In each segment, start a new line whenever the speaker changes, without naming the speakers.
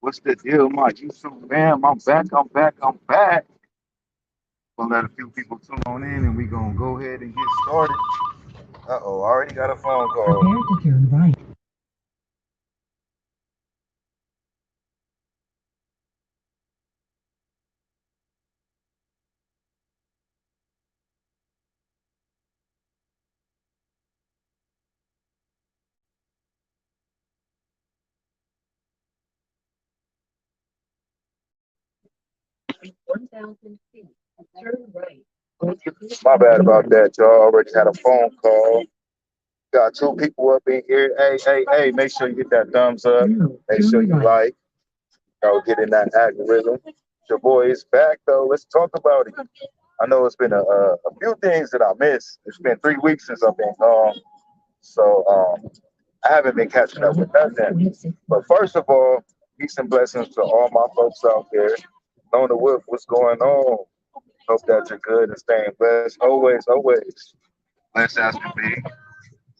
What's the deal, my YouTube fam? I'm back. I'm back. I'm back. Gonna let a few people tune on in, and we gonna go ahead and get started. Uh-oh, I already got a phone call.
Prepare to turn right. In 1,000 feet, turn right.
My bad about that, y'all. Already had a phone call. Got two people up in here. Hey, hey, hey, make sure you hit that thumbs up.
No,
Make sure
turn
you
right.
like. Get in that algorithm. Your boy is back, though. Let's talk about it. I know it's been a few things that I missed. It's been 3 weeks since I've been gone. So I haven't been catching up with nothing. But first of all, peace and blessings to all my folks out there. Know the Wolf, what's going on? Hope that you're good and staying blessed. Always, always. Blessed as can be.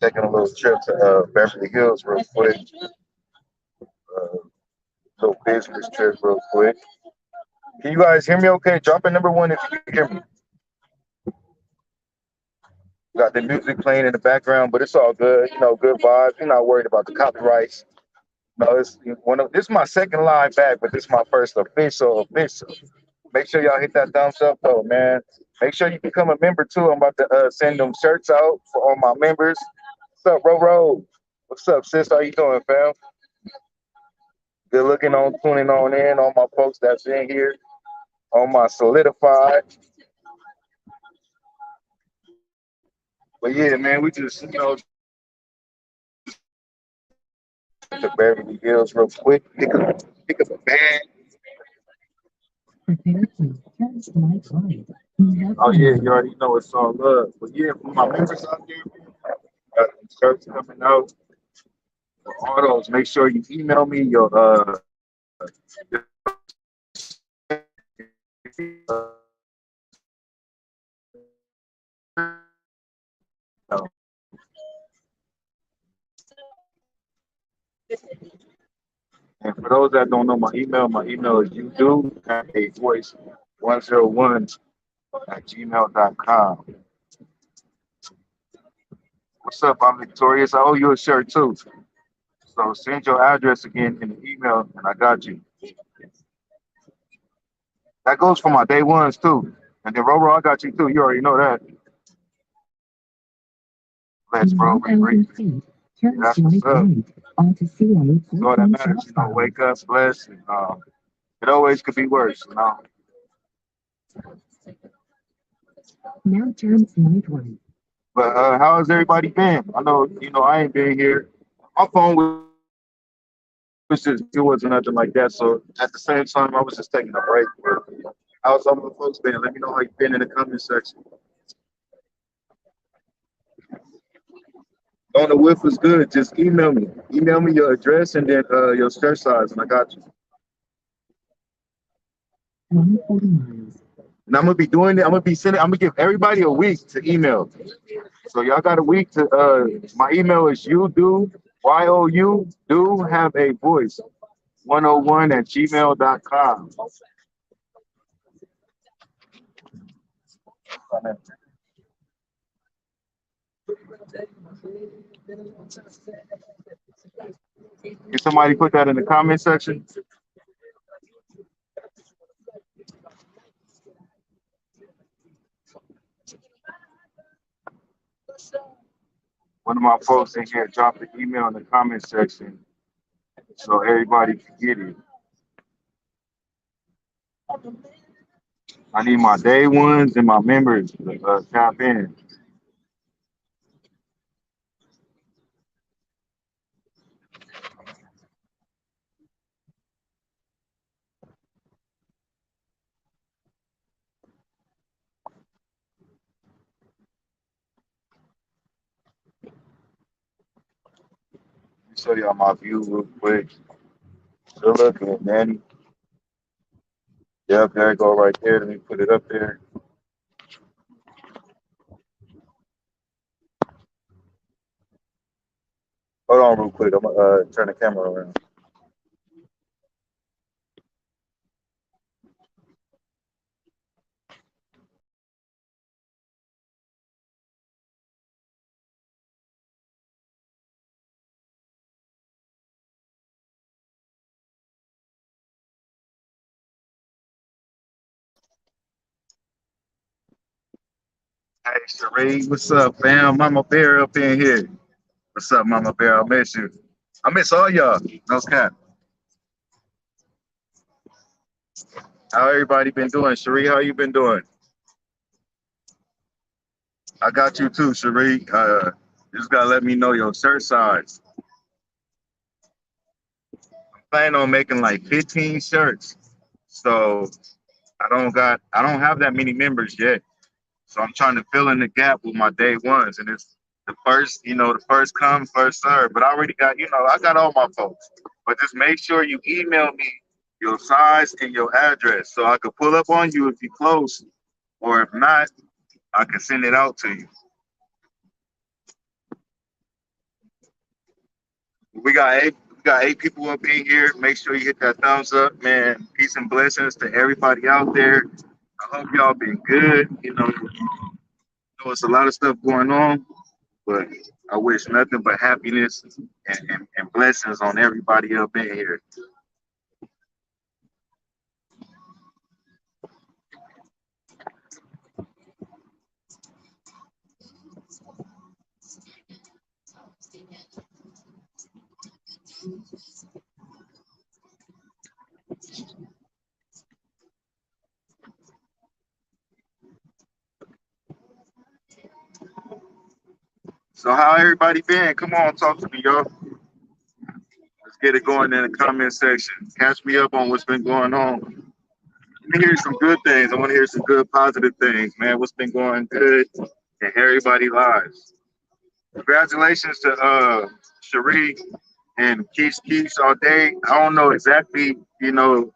Taking a little trip to Beverly Hills real quick. Little business trip real quick. Can you guys hear me okay? Drop a number one if you can hear me. Got the music playing in the background, but it's all good. Good vibes. You're not worried about the copyrights. No, this is my second live back, but this is my first official. Make sure y'all hit that thumbs up though, man. Make sure you become a member too. I'm about to send them shirts out for all my members. What's up, Ro? What's up, sis? How you doing, fam? Good looking on tuning on in. All my folks that's in here. On my solidified. But yeah, man, we just to Beverly Hills real quick. Pick up a bag.
Prepare to turn right.
Oh yeah, you already know it's all love. But yeah, for my members out there, got some shirts coming out. For all those, make sure you email me and for those that don't know my email is you do have a voice 101 at gmail.com. What's up? I'm Victorious. I owe you a shirt too. So send your address again in the email and I got you. That goes for my day ones too. And then Roro, I got you too. You already know that. Let's
In
bro, we breathe.
1,000 feet, turn
That's what's up.
right onto CA
That's all that
410
matters,
southbound.
wake up, bless, and it always could be worse.
Now turn right.
But how has everybody been? I know, I ain't been here. My phone was just, it wasn't nothing like that. So at the same time, I was just taking a break. How's some of the folks been? Let me know how you've been in the comment section. On the whiff was good. Just email me. Email me your address and then your shirt size, and I got you.
140 miles.
And I'm gonna be doing it. I'm gonna be sending. I'm gonna give everybody a week to email. So y'all got a week to. My email is you do have a voice 101 at gmail.com. Can somebody put that in the comment section? One of my folks in here dropped the email in the comment section so everybody can get it. I need my day ones and my members to tap in. Let me show y'all my view real quick. Still looking, Danny. Yep, there you go right there. Let me put it up there. Hold on real quick. I'm gonna turn the camera around. Hey, Sheree, what's up, fam? Mama Bear up in here. What's up, Mama Bear? I miss you. I miss all y'all. No cap. How everybody been doing? Sheree, how you been doing? I got you too, Sheree. You just gotta let me know your shirt size. Plan on making like 15 shirts. So I don't have that many members yet. So I'm trying to fill in the gap with my day ones. And it's the first come, first serve. But I already got, I got all my folks. But just make sure you email me your size and your address so I could pull up on you if you close. Or if not, I can send it out to you. We got eight people up in here. Make sure you hit that thumbs up, man. Peace and blessings to everybody out there. I hope y'all been good. It's a lot of stuff going on, but I wish nothing but happiness and blessings on everybody up in here. So how everybody been? Come on, talk to me, y'all. Let's get it going in the comment section. Catch me up on what's been going on. Let me hear some good things. I want to hear some good positive things, man. What's been going good in everybody's lives. Congratulations to Cherie and Keith all day. I don't know exactly, the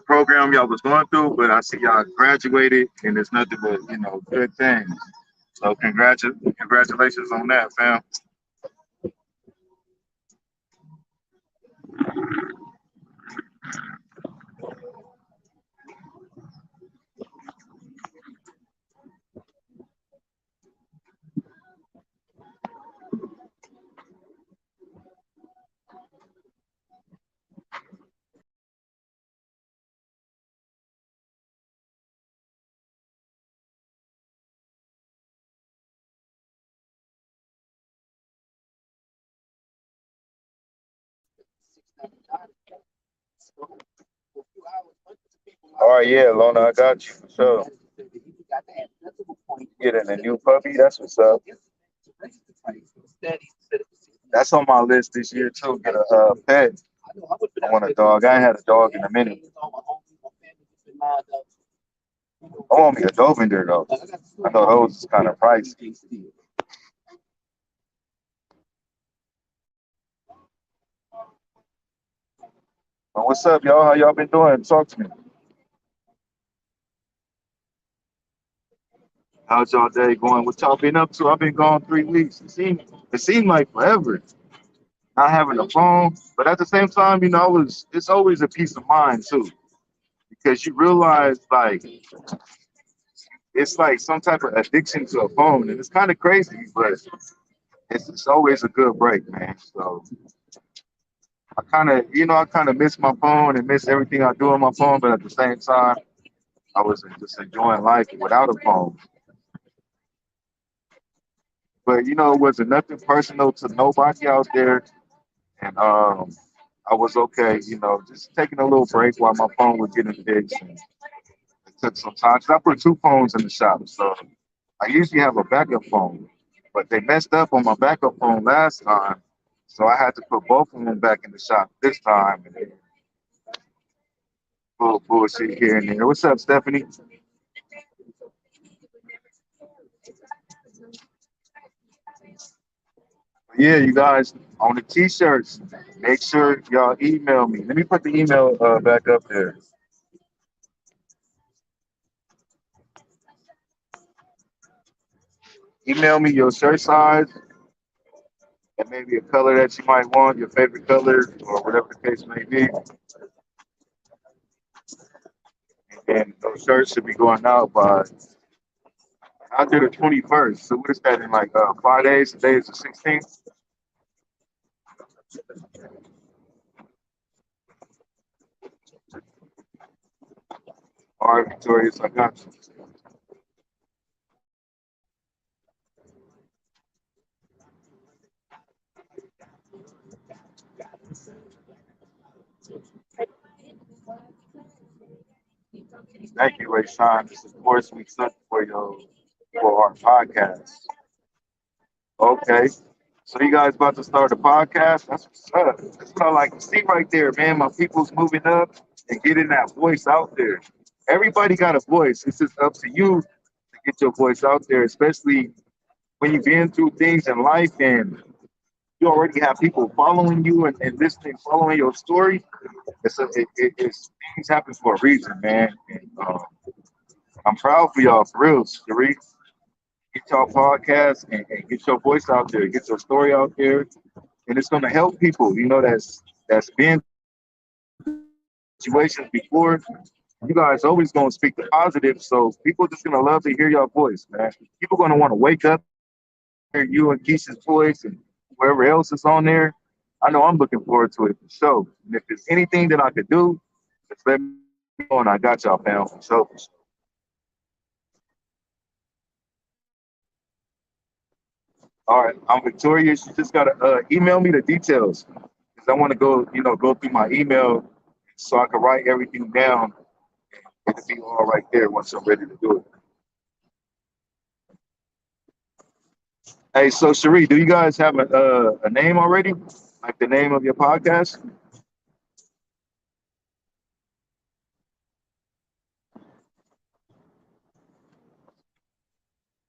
program y'all was going through, but I see y'all graduated and it's nothing but, good things. So congratulations on that, fam. All right, yeah, Lona, I got you. So getting a new puppy, that's what's up. That's on my list this year too. Get a pet. I want a dog. I ain't had a dog in a minute. I want me a Doberman though. I know those is kind of pricey. But what's up, y'all? How y'all been doing? Talk to me. How's y'all day going? What y'all been up to? I've been gone 3 weeks. It seemed like forever. Not having a phone, but at the same time, it's always a peace of mind too, because you realize like it's like some type of addiction to a phone, and it's kind of crazy, but it's always a good break, man. So I kind of miss my phone and miss everything I do on my phone, but at the same time, I was just enjoying life without a phone. But it wasn't nothing personal to nobody out there, and I was okay, just taking a little break while my phone was getting fixed. And it took some time. 'Cause I put two phones in the shop, so I usually have a backup phone, but they messed up on my backup phone last time, so I had to put both of them back in the shop this time. And then little bullshit here and there. What's up, Stephanie? Yeah, you guys on the t-shirts. Make sure y'all email me. Let me put the email back up there. Email me your shirt size and maybe a color that you might want, your favorite color or whatever the case may be. And those shirts should be going out by after the 21st. So what is that in like 5 days? Today is the 16th. All right, Victorious, I got you. Thank you, Ray Sean. This is course we took for our podcast. Okay. So you guys about to start a podcast? That's what's up. That's what I like to see right there, man. My people's moving up and getting that voice out there. Everybody got a voice. It's just up to you to get your voice out there, especially when you've been through things in life and you already have people following you and listening, following your story. It's things happen for a reason, man. And I'm proud for y'all, for real, Sheree. Get y'all podcast and get your voice out there, get your story out there, and it's gonna help people. That's been situations before. You guys always gonna speak the positive, so people just gonna love to hear your voice, man. People gonna want to wake up, hear you and Keisha's voice, and whoever else is on there. I know I'm looking forward to it for sure. And if there's anything that I could do, just let me know, and I got y'all, fam, for sure. All right, I'm Victoria. You just gotta email me the details because I want to go through my email so I can write everything down. It'll be all right there once I'm ready to do it. Hey, so Cherie, do you guys have a name already? Like the name of your podcast?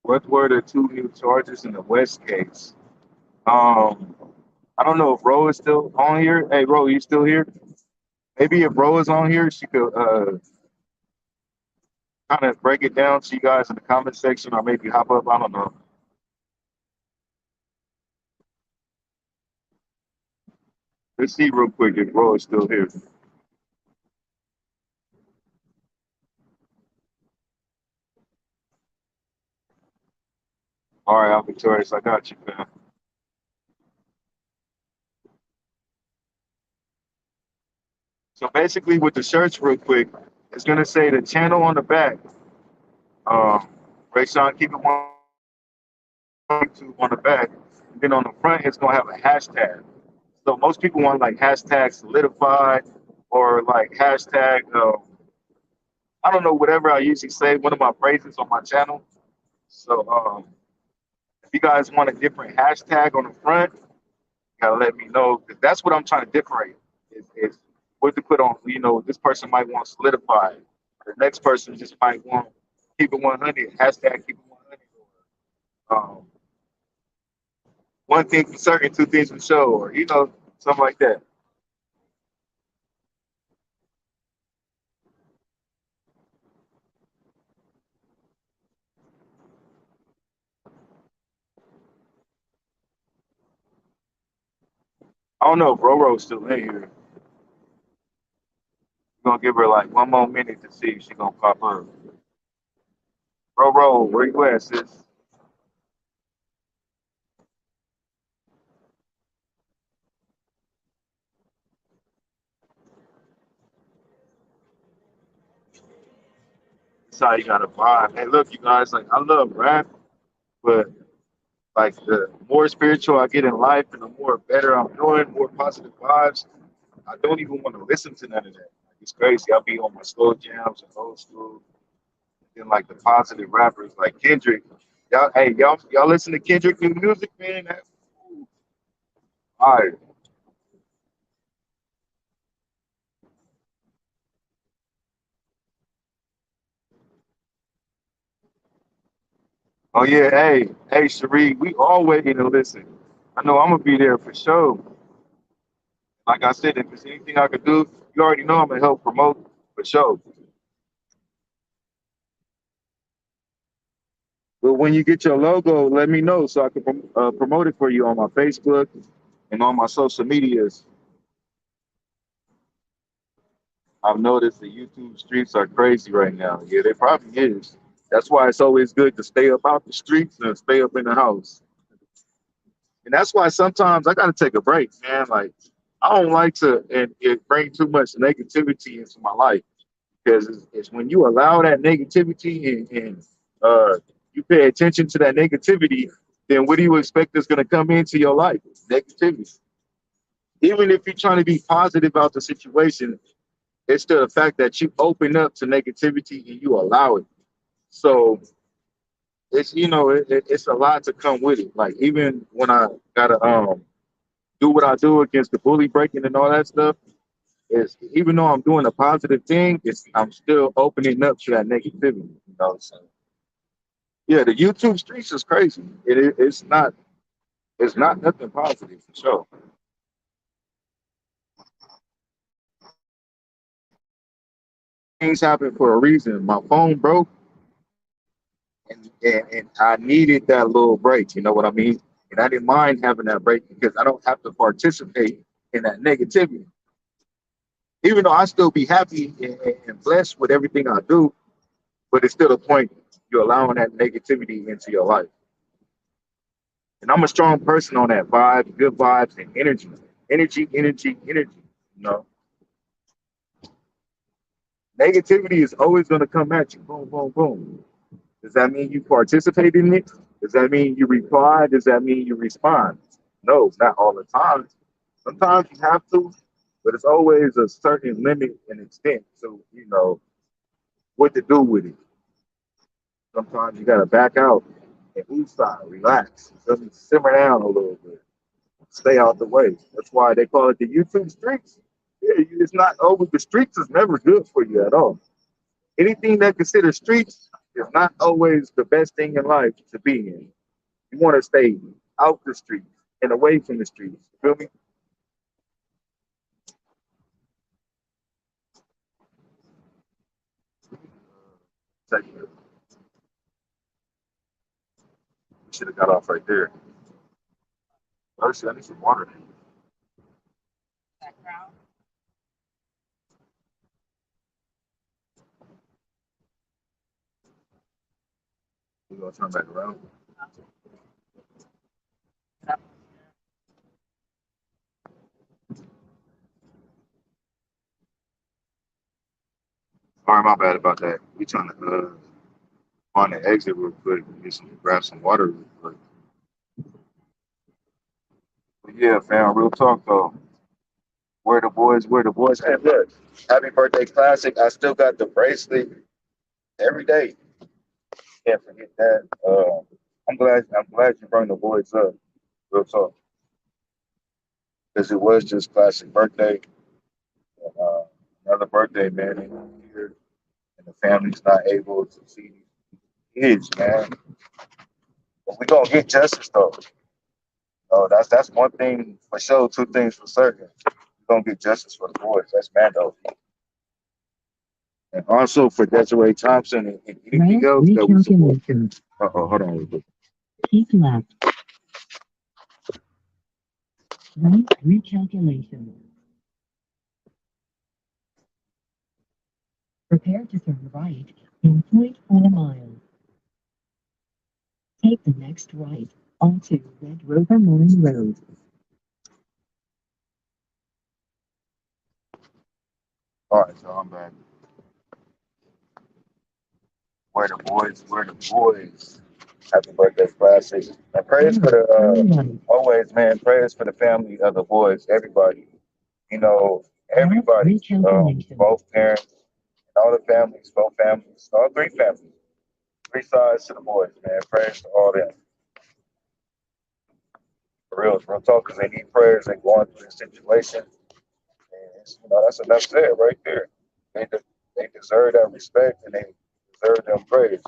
What were the two new charges in the West case? Um, I don't know if Ro is still on here. Hey, Ro, you still here? Maybe if Ro is on here, she could kind of break it down to you guys in the comment section, or maybe hop up. I don't know. Let's see real quick if Ro is still here. All right, I'm Victorious. I got you, fam. So basically, with the shirts, real quick, it's gonna say the channel on the back. Um, Ray Sean, keep it one two on the back. And then on the front, it's gonna have a hashtag. So most people want like hashtag solidified or like hashtag I don't know whatever I usually say. One of my phrases on my channel. So if you guys want a different hashtag on the front, you gotta let me know because that's what I'm trying to differentiate. Is what to put on. This person might want solidified. The next person just might want keep it 100. Hashtag keep it 100. One thing for certain, two things for sure, or something like that. I don't know if Roro's still in here. We're gonna give her like one more minute to see if she's gonna pop up. Roro, where you at, sis? That's how you gotta vibe. Hey, look, you guys, like I love rap, but like the more spiritual I get in life and the more better I'm doing, more positive vibes, I don't even want to listen to none of that. Like, it's crazy. I'll be on my slow jams and old school, and like the positive rappers like Kendrick. Y'all listen to Kendrick new music, man? That's fire. Oh yeah, hey, Cherie, we all waiting to listen. I know I'm gonna be there for sure. Like I said, if there's anything I could do, you already know I'm gonna help promote for sure. But when you get your logo, let me know so I can promote it for you on my Facebook and on my social medias. I've noticed the YouTube streets are crazy right now. Yeah, they probably is. That's why it's always good to stay up out the streets and stay up in the house. And that's why sometimes I gotta take a break, man. Like I don't like to and it bring too much negativity into my life because it's when you allow that negativity and you pay attention to that negativity, then what do you expect is going to come into your life? Negativity. Even if you're trying to be positive about the situation, It's still the fact that you open up to negativity and you allow it. So it's it's a lot to come with it. Like even when I gotta do what I do against the bully breaking and all that stuff, is even though I'm doing a positive thing, it's I'm still opening up to that negativity. So yeah, the YouTube streets is crazy. It's not nothing positive for sure. Things happen for a reason. My phone broke, and I needed that little break. You know what I mean? And I didn't mind having that break because I don't have to participate in that negativity. Even though I still be happy and blessed with everything I do, but it's still the point you're allowing that negativity into your life. And I'm a strong person on that vibe, good vibes, and energy, energy, energy, energy. You know, negativity is always going to come at you. Boom, boom, boom. Does that mean you participate in it? Does that mean you reply? Does that mean you respond? No, not all the time. Sometimes you have to, but it's always a certain limit and extent to, what to do with it. Sometimes you got to back out and woosah, relax, just simmer down a little bit, stay out the way. That's why they call it the YouTube streets. Yeah, it's not over. The streets is never good for you at all. Anything that considers streets is not always the best thing in life to be in. You want to stay out the streets and away from the streets. You feel me? We should have got off right there. Let's see, I need some water. We're gonna turn back around. All right, my bad about that. We trying to find the exit real quick, grab some water real quick. But yeah, fam, real talk though. Where the boys? Where the boys? Hey, look, happy birthday, classic. I still got the bracelet every day. Can't forget that. I'm glad you brought the boys up. Real talk, because it was just classic birthday. Uh, Another birthday, man, in here, and the family's not able to see kids, man. But we gonna get justice though. Oh, that's one thing for sure. Two things for certain. We're gonna get justice for the boys. That's Mando. And also for Desiree Thompson and anything
Route
else that we support.
recalculation.
Uh-oh, hold on. Real quick.
Keep left. Route recalculation. Prepare to turn right in point 4 miles. Take the next right onto Red Rover Mine Road.
All right, so I'm back. Where the boys? Where the boys? Happy birthday, classic. And prayers for the
Turn right.
always, man. Prayers for the family of the boys. Everybody, you know,
Route
everybody.
recalculation.
Both parents, all the families, both families, all three families, three sides to the boys, man. Prayers to all them. For real talk, because they need prayers. They going through this situation, and that's enough said right there. They deserve that respect and they deserve them praise.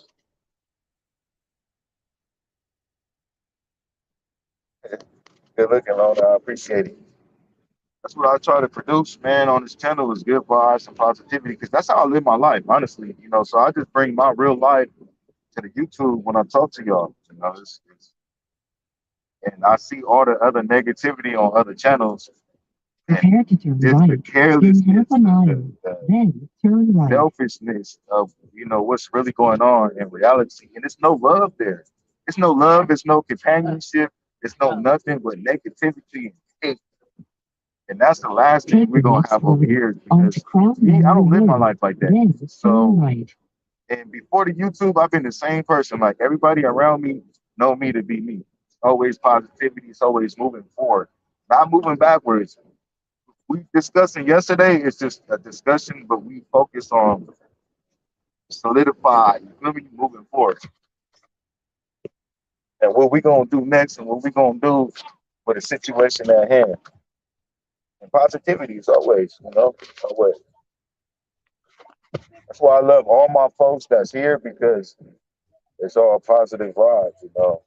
Good looking, Lona. I appreciate it. That's what I try to produce, man, on this channel is good vibes and positivity because that's how I live my life, honestly. So I just bring my real life to the YouTube when I talk to y'all. And I see all the other negativity on other channels and
Prepare to turn
just the
right in
carelessness,
half a mile. Then turn right.
selfishness of what's really going on in reality. And it's no love there. It's no love. It's no companionship. It's no nothing but negativity and hate. And that's the last thing
Take
we're
the
gonna
next
have over
right
here
onto
because
Crown
me, I don't live my
Road.
life like that.
Then turn
So,
right.
and before the YouTube, I've been the same person. Like everybody around me know me to be me. Always positivity. It's always moving forward, not moving backwards. we discussing yesterday is just a discussion, but we focus on solidify, you feel me, moving forward. And what we gonna do next and what we gonna do for the situation at hand. And positivity is always, always. That's why I love all my folks that's here because it's all positive vibes.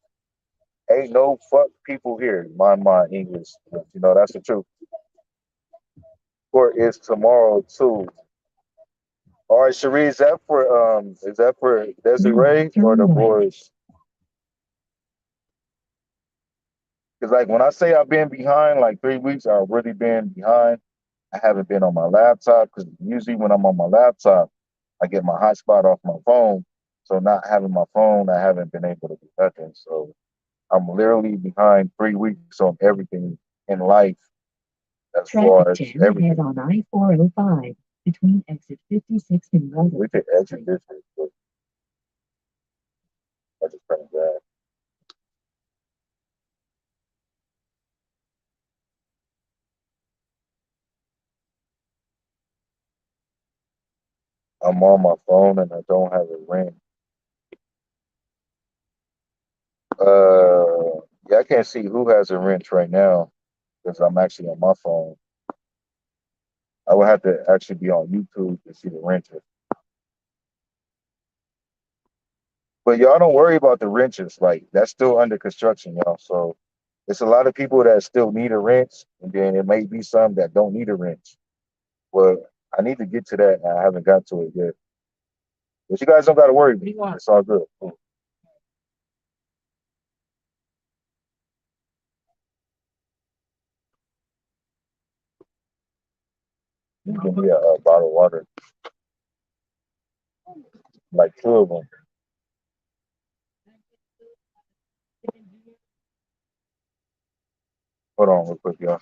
Ain't no fuck people here. Mind my English. That's the truth. Court is tomorrow too. All right, Cherie, is that for Desiree or the boys? Because like when I say I've been behind like 3 weeks, I've really been behind. I haven't been on my laptop because usually when I'm on my laptop, I get my hotspot off my phone. So not having my phone, I haven't been able to do nothing. So I'm literally behind 3 weeks on everything in life as far as
Traffic jam
everything.
ahead on I-405 between exit 56 and
We could exit this. But I just kind of bad. I'm on my phone and I don't have a ring. Yeah, I can't see who has a wrench right now because I'm actually on my phone. I would have to actually be on YouTube to see the wrenches. But y'all don't worry about the wrenches. Like that's still under construction, y'all. So it's a lot of people that still need a wrench, and then it may be some that don't need a wrench. Well, I need to get to that. And I haven't got to it yet. But you guys don't got to worry. It's all good. You give me a bottle of water, like two of them. Hold on, real quick, y'all.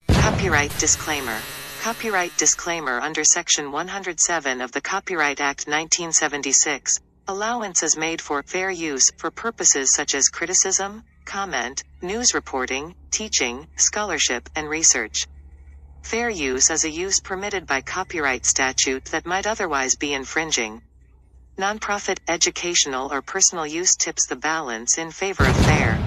Copyright disclaimer. Copyright disclaimer under Section 107 of the Copyright Act 1976. Allowance is made for fair use for purposes such as criticism, comment, news reporting, teaching, scholarship, and research. Fair use is a use permitted by copyright statute that might otherwise be infringing. Nonprofit, educational, or personal use tips the balance in favor of fair.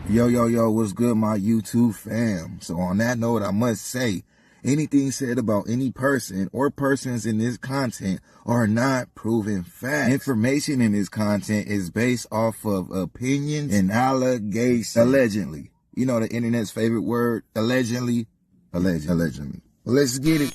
Yo, what's good, my YouTube fam? So on that note, I must say, anything said about any person or persons in this content are not proven facts. Information in this content is based off of opinions and allegations. Allegedly. You know the internet's favorite word, allegedly. Allegedly. Well, let's get it.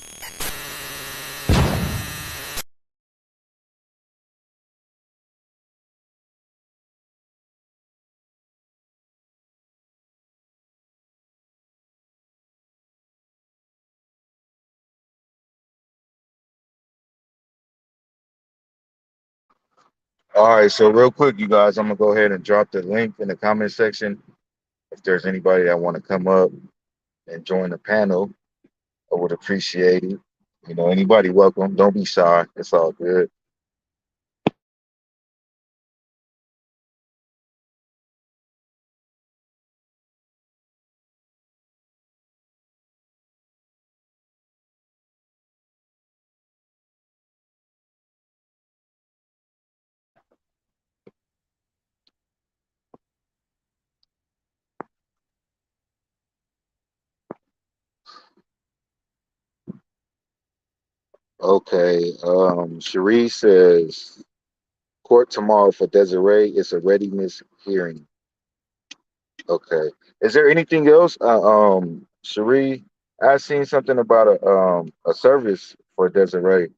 All right, so real quick, you guys, I'm gonna go ahead and drop the link in the comment section. If there's anybody that want to come up and join the panel, I would appreciate it. Anybody welcome. Don't be shy. It's all good. Okay. Cherie says court tomorrow for Desiree. It's a readiness hearing. Okay. Is there anything else? Cherie, I seen something about a service for Desiree.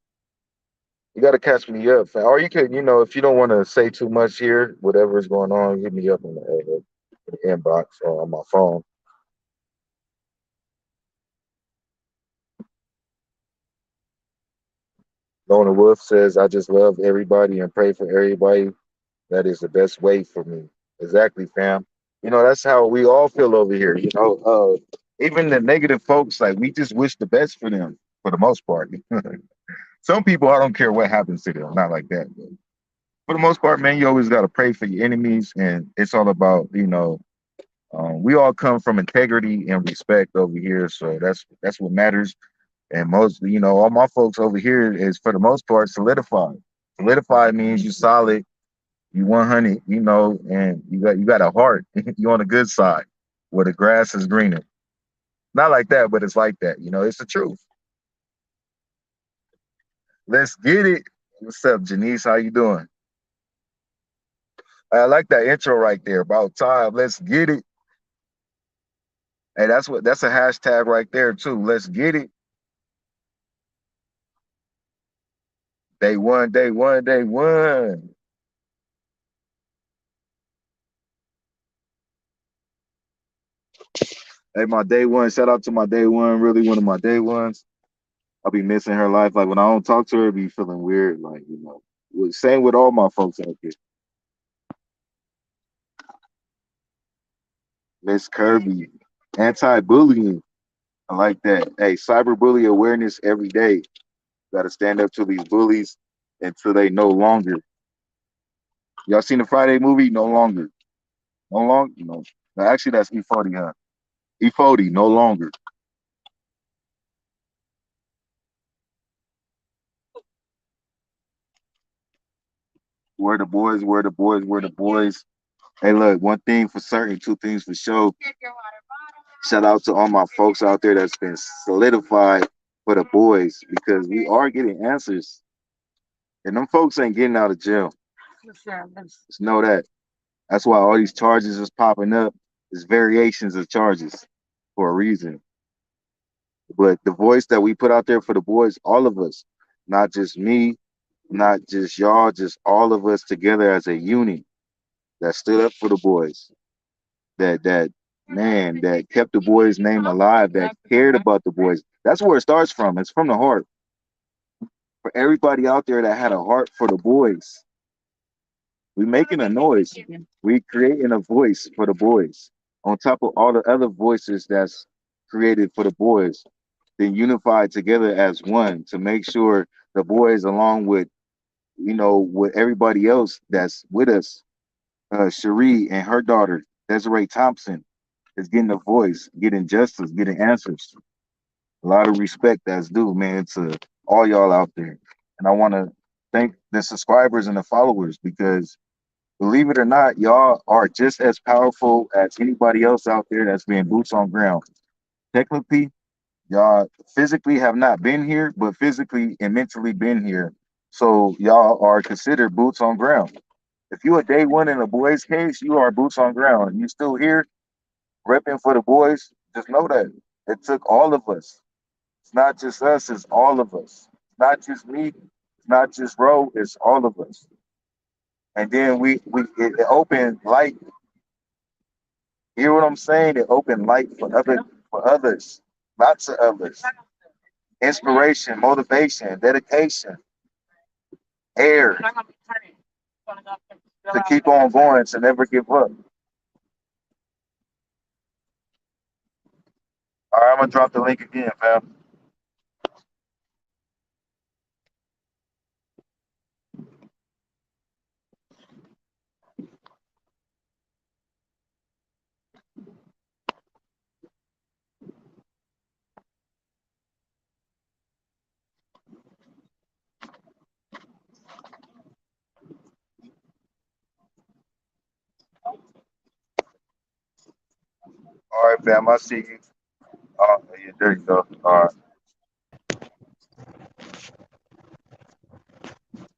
You got to catch me up, fam. Or you could, if you don't want to say too much here, whatever is going on, hit me up in the inbox or on my phone. Lona Wolf says, I just love everybody and pray for everybody. That is the best way for me. Exactly, fam. That's how we all feel over here. Even the negative folks, like we just wish the best for them. for the most part. Some people, I don't care what happens to them, not like that. But for the most part, man, you always got to pray for your enemies, and it's all about, we all come from integrity and respect over here, so that's what matters. And most, all my folks over here is for the most part solidified. Solidified means you solid, you 100, and you got a heart. You on the good side, where the grass is greener. Not like that, but it's like that. It's the truth. Let's get it. What's up, Janice? How you doing? I like that intro right there. About time. Let's get it. Hey, that's a hashtag right there too. Let's get it. Day one, day one, day one. Hey, my day one. Shout out to my day one. Really one of my day ones. I'll be missing her life. Like when I don't talk to her, I be feeling weird. Like, same with all my folks out there. Miss Kirby. Anti-bullying. I like that. Hey, cyberbully awareness every day. Got to stand up to these bullies until they no longer. Y'all seen the Friday movie? No longer. No longer. No. Actually, that's E40, huh? E40, no longer. Where the boys? Where the boys? Where the boys? Hey, look, one thing for certain, two things for sure. Shout out to all my folks out there that's been solidified for the boys because we are getting answers. And them folks ain't getting out of jail. Just know that. That's why all these charges is popping up. It's variations of charges for a reason. But the voice that we put out there for the boys, all of us, not just me, not just y'all, just all of us together as a unit that stood up for the boys, that man, that kept the boys' name alive, that cared about the boys. That's where it starts from. It's from the heart. For everybody out there that had a heart for the boys, we making a noise. We creating a voice for the boys. On top of all the other voices that's created for the boys, then unified together as one to make sure the boys, along with with everybody else that's with us, Cherie and her daughter Desiree Thompson, is getting a voice, getting justice, getting answers. A lot of respect that's due, man, to all y'all out there. And I want to thank the subscribers and the followers because believe it or not, y'all are just as powerful as anybody else out there that's being boots on ground. Technically, y'all physically have not been here, but physically and mentally been here. So y'all are considered boots on ground. If you a day one in a boys case, you are boots on ground. You still here repping for the boys, just know that it took all of us. It's not just us, it's all of us. It's not just me, it's not just Ro, it's all of us. And then it opened light. You hear what I'm saying? It opened light for others, lots of others. Inspiration, motivation, dedication, air to keep on going, to never give up. All right, I'm gonna drop the link again, fam. All right, fam. I see you. Yeah, there you go. All right.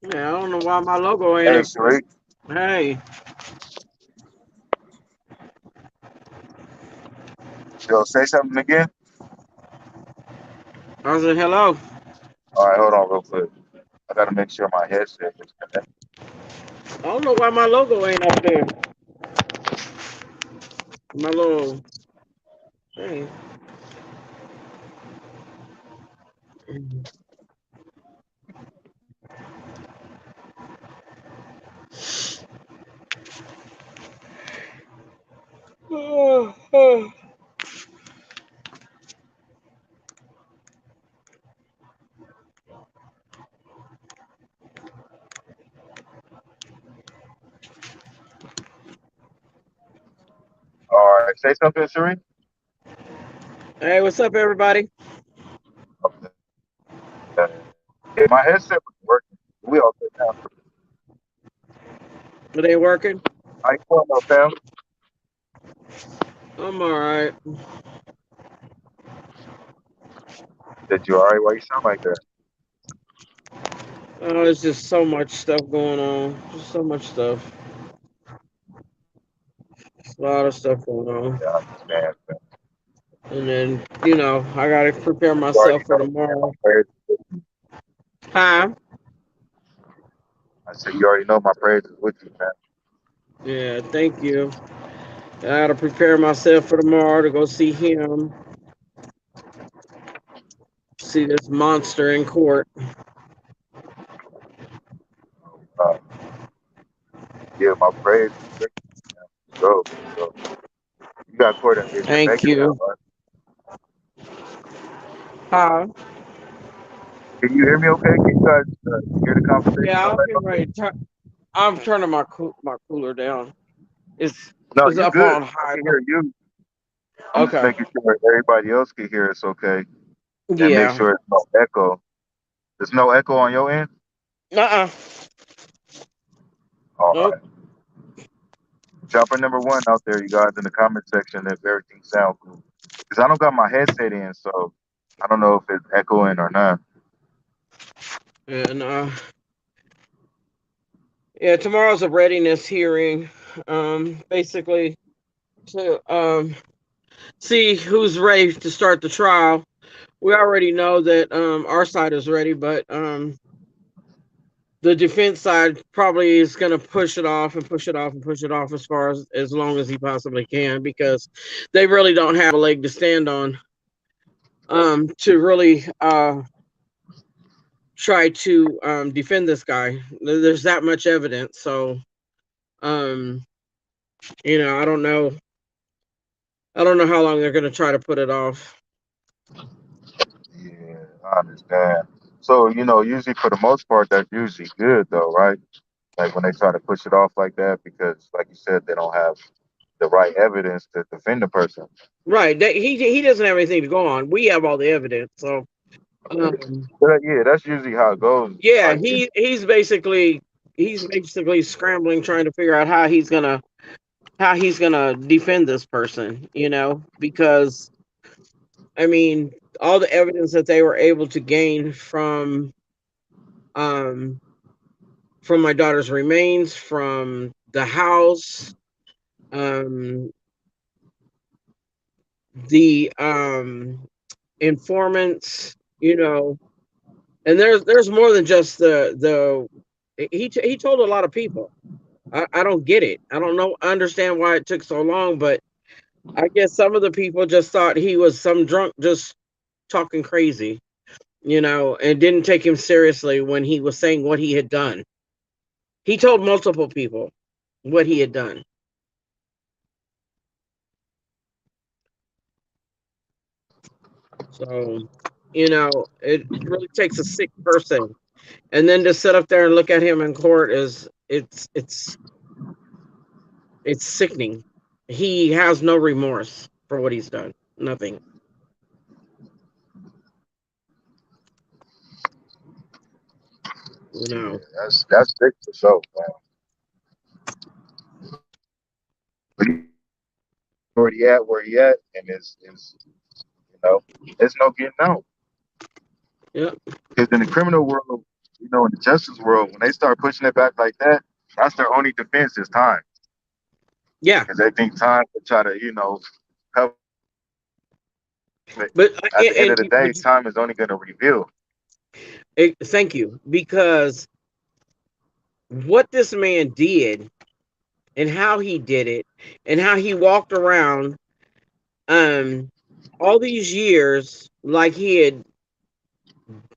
Yeah, I don't know why my logo ain't
Hey,
up there.
Sharif.
Hey,
Yo, say something again.
I said hello.
All right, hold on real quick. I gotta make sure my headset is connected.
I don't know why my logo ain't up there. My little. Hey.
right, say something, Sheree.
Hey, what's up, everybody?
Yeah, my headset was working. We all good now.
Are they working?
How you doing, though, fam?
I'm all right.
Did you all right? Why you sound like that?
Oh, there's just so much stuff going on. Just so much stuff. A lot of stuff going on.
Yeah, I understand, fam.
And then, I got to prepare
You already
myself for
know, man. My
tomorrow.
prayers.
Hi.
I said you already know my prayers is with you, man.
Yeah, thank you. I got to prepare myself for tomorrow to go see him, see this monster in court.
Uh, yeah, my prayers is with you, man. Go, go. You got court in
Thank
Vegas now,
you.
right?
Hi.
Can you hear me okay? Can you guys hear the conversation
Yeah,
all
I'm
right
getting
up there?
ready. I'm turning my cooler down. It's
No,
it's
you
up
good.
on
I
high.
can hear you. I'm just
Okay.
making sure everybody else can hear us okay. And make
Yeah.
sure it's no echo. There's no echo on your end?
Uh-uh.
All
Nope.
right. Drop a number one out there, you guys, in the comment section if everything sounds cool. Because I don't got my headset in, so I don't know if it's echoing or not.
And yeah, tomorrow's a readiness hearing. Basically to see who's ready to start the trial. We already know that our side is ready, but the defense side probably is going to push it off and push it off and push it off as long as he possibly can, because they really don't have a leg to stand on to really try to defend this guy. There's that much evidence, so um, I don't know. I don't know how long they're going to try to put it off.
Yeah, I understand. So, usually for the most part, that's usually good, though, right? Like when they try to push it off like that, because, like you said, they don't have the right evidence to defend the person.
Right? He doesn't have anything to go on. We have all the evidence, so um,
But yeah, that's usually how it goes.
yeah,
Like,
he's basically scrambling, trying to figure out how he's gonna defend this person. Because I mean, all the evidence that they were able to gain um from my daughter's remains, from the house, um the informants, and there's more than just the he told a lot of people. I don't get it. I don't know understand why it took so long, but I guess some of the people just thought he was some drunk just talking crazy, and didn't take him seriously when he was saying what he had done. He told multiple people what he had done. So, it really takes a sick person. And then to sit up there and look at him in court is it's sickening. He has no remorse for what he's done. Nothing. You
yeah,
know.
that's sick for sure, man. But he already at where he at, and it's no getting out.
Yeah.
Because in the criminal world, in the justice world, when they start pushing it back like that, that's their only defense is time.
Yeah.
Because they think time to try to, cover it.
But
At the end of
and,
the day, time is only going to reveal.
thank you, because what this man did and how he did it and how he walked around um all these years like he had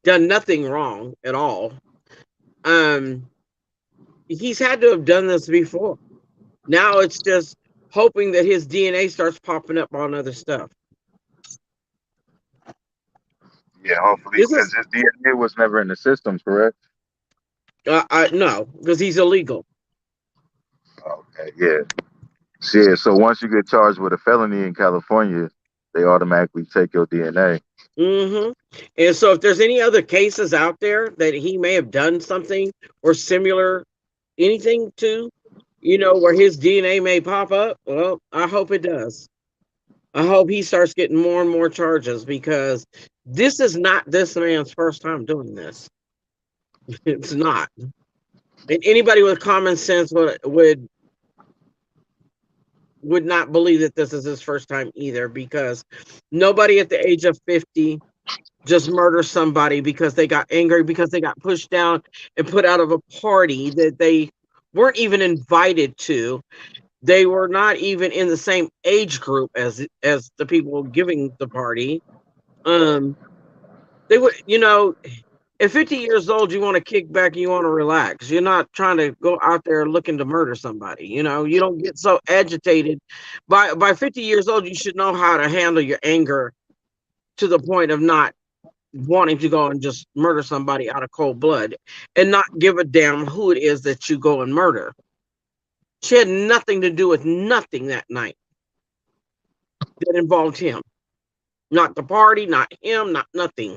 done nothing wrong at all. um he's had to have done this before. Now it's just hoping that his DNA starts popping up on other stuff.
Yeah, hopefully,
This
because
is
his DNA was never in the system, correct?
no, because he's illegal.
Okay, yeah. Yeah, so once you get charged with a felony in California, they automatically take your DNA.
Mm-hmm. And so if there's any other cases out there that he may have done something or similar, anything to, where his DNA may pop up, well, I hope it does. I hope he starts getting more and more charges because this is not this man's first time doing this. It's not. And anybody with common sense would not believe that this is his first time either, because nobody at the age of 50 just murders somebody because they got angry, because they got pushed down and put out of a party that they weren't even invited to. They were not even in the same age group as the people giving the party. They would, at 50 years old, you want to kick back and you want to relax. You're not trying to go out there looking to murder somebody. You don't get so agitated. By 50 years old, you should know how to handle your anger to the point of not wanting to go and just murder somebody out of cold blood and not give a damn who it is that you go and murder. She had nothing to do with nothing that night that involved him. Not the party, not him, not nothing.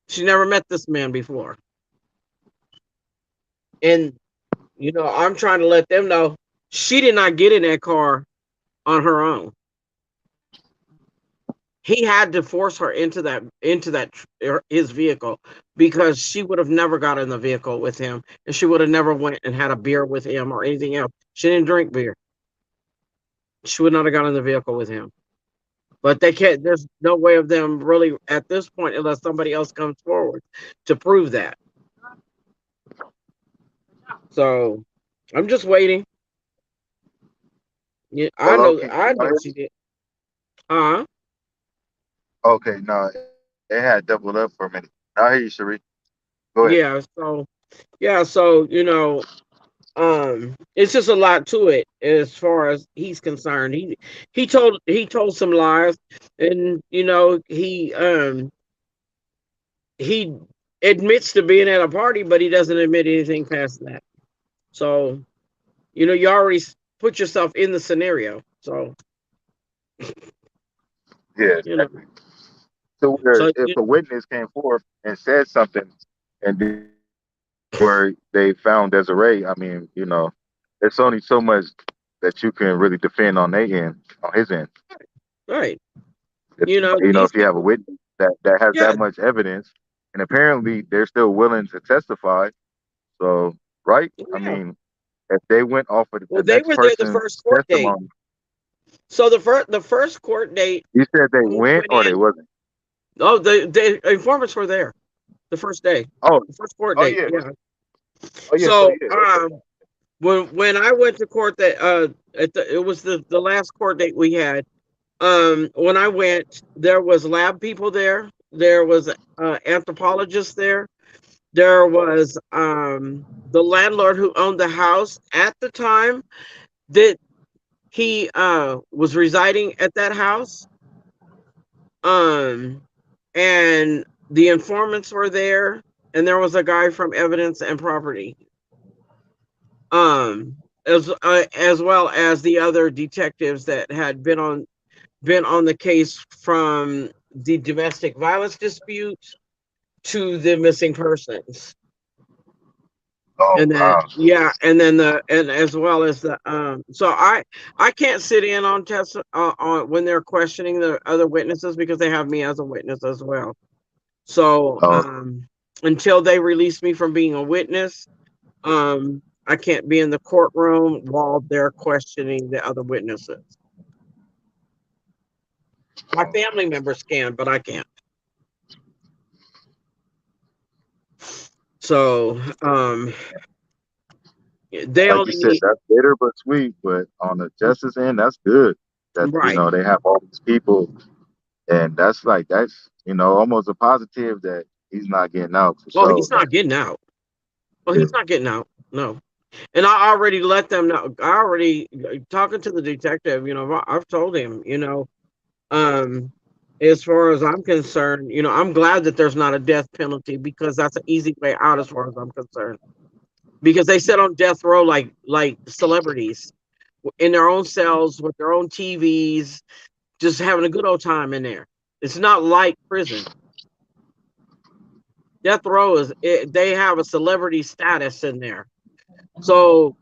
She never met this man before. And, I'm trying to let them know she did not get in that car on her own. He had to force her into that his vehicle, because she would have never got in the vehicle with him, and she would have never went and had a beer with him or anything else. She didn't drink beer. She would not have got in the vehicle with him. But they can't. There's no way of them really at this point, unless somebody else comes forward to prove that. So I'm just waiting. Yeah, I
Hello,
know.
can
I
y'all
know
hear
she
me?
did. Uh huh.
Okay, no, it had doubled up for a minute. I hear you, Sheree. Go ahead.
Yeah. So yeah. So it's just a lot to it as far as he's concerned. He told some lies, and he admits to being at a party, but he doesn't admit anything past that. So you already put yourself in the scenario. So
Yeah,
you know.
exactly. So where
So
if a witness came forth and said something, and then where they found Desiree, I mean, there's only so much that you can really defend on their end, on his end.
right.
If,
These
if you have a
people.
witness that has
Yeah.
that much evidence, and apparently they're still willing to testify. So, right? I
Yeah.
mean, if they went off of
Well,
the
they
next
were there the
person's
first court date.
testimony,
So the first court date,
you said they
he
went
went
or they
in.
wasn't.
Oh, the informants were there the first day,
Oh,
the first court
oh
date.
yeah,
Yeah.
oh yeah. So
So
yeah, okay.
when I went to court, that it was the last court date we had. When I went, there was lab people there. There was anthropologists there. There was the landlord who owned the house at the time that he was residing at that house. Um, and the informants were there, and there was a guy from evidence and property. Um, as well as the other detectives that had been on the case, from the domestic violence dispute to the missing persons.
Oh
And then,
wow.
yeah, and then and as well as the so I can't sit in on test on when they're questioning the other witnesses, because they have me as a witness as well. So
Oh,
until they release me from being a witness, I can't be in the courtroom while they're questioning the other witnesses. My family members can, but I can't. So they
like you
only
said,
need.
that's bitter but sweet. But on the justice end, that's good. That
Right.
they have all these people, and that's almost a positive that he's not getting out for
Oh,
sure.
he's not getting out. Oh,
Yeah.
he's not getting out. No. And I already let them know. I already talking to the detective. I've told him. Um, as far as I'm concerned, I'm glad that there's not a death penalty, because that's an easy way out as far as I'm concerned. Because they sit on death row like celebrities. in their own cells with their own TVs, just having a good old time in there. It's not like prison. Death row they have a celebrity status in there. So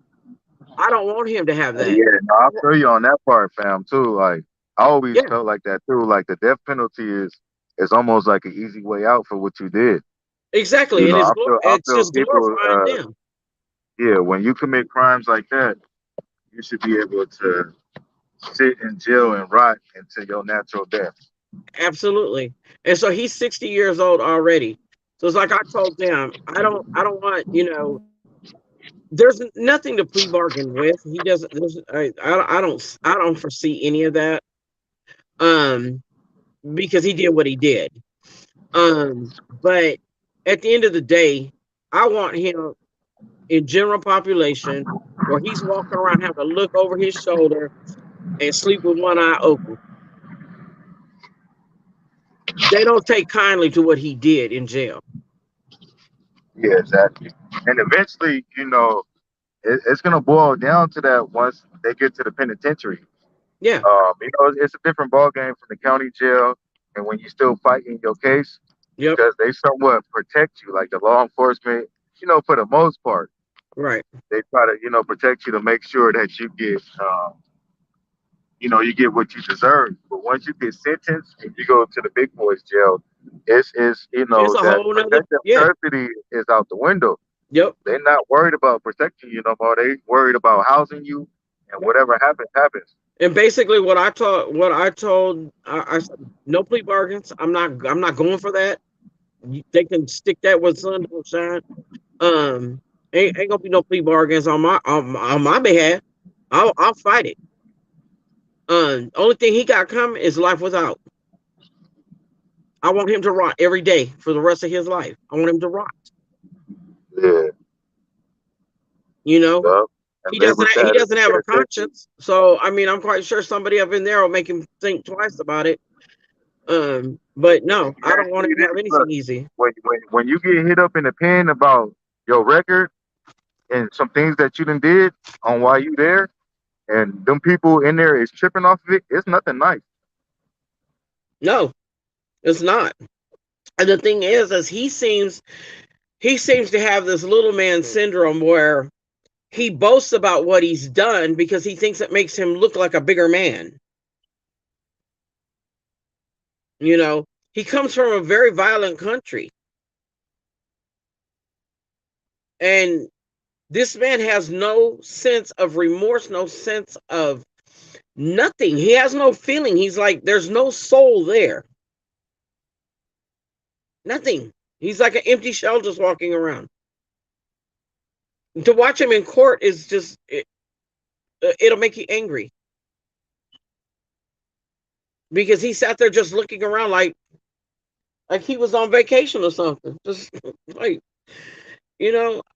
I don't want him to have that.
Yeah, no, I feel you on that part, fam, too. Like I always
Yeah,
felt like that too. Like the death penalty is almost like an easy way out for what you did.
exactly.
You
And
know, I
it's
feel
just
people
glorifying them.
yeah, when you commit crimes like that, you should be able to sit in jail and rot until your natural death.
Absolutely. And so he's 60 years old already. So it's like I told them, I don't want, there's nothing to plea bargain with. He doesn't, I don't foresee any of that. Um, because he did what he did. But at the end of the day, I want him in general population where he's walking around having to look over his shoulder and sleep with one eye open. They don't take kindly to what he did in jail.
Yeah, exactly. And eventually, it's gonna boil down to that once they get to the penitentiary.
Yeah,
It's a different ball game from the county jail, and when you still fighting your case,
yep,
because they somewhat protect you, like the law enforcement. For the most part,
right.
they try to protect you to make sure that you get what you deserve. But once you get sentenced and you go to the big boys jail, it's
It's a
that
whole nother,
protective
yeah,
custody is out the window.
yep.
They're not worried about protecting you no more. They worried about housing you, and whatever happens, happens.
And basically, I said, no plea bargains. I'm not going for that. They can stick that where the sun don't shine. Um, ain't gonna be no plea bargains on my behalf. I'll fight it. Only thing he got coming is life without. I want him to rot every day for the rest of his life. I want him to rot.
Yeah,
You know,
yup. And
he
live
doesn't
with
he
that in the
doesn't have a
penitentiary.
conscience. So I mean, I'm quite sure somebody up in there will make him think twice about it. But no,
Let
I
me
don't
ask
want
you
him to have
this, look,
anything easy.
when you get hit up in the pen about your record and some things that you done did on why you there, and them people in there is tripping off of it, it's nothing nice.
No, it's not. And the thing is he seems to have this little man syndrome where he boasts about what he's done because he thinks it makes him look like a bigger man. You know, he comes from a very violent country, and this man has no sense of remorse, no sense of nothing. He has no feeling. He's like, there's no soul there. Nothing. He's like an empty shell just walking around. To watch him in court is just, it'll make you angry because he sat there just looking around like he was on vacation or something. Just like,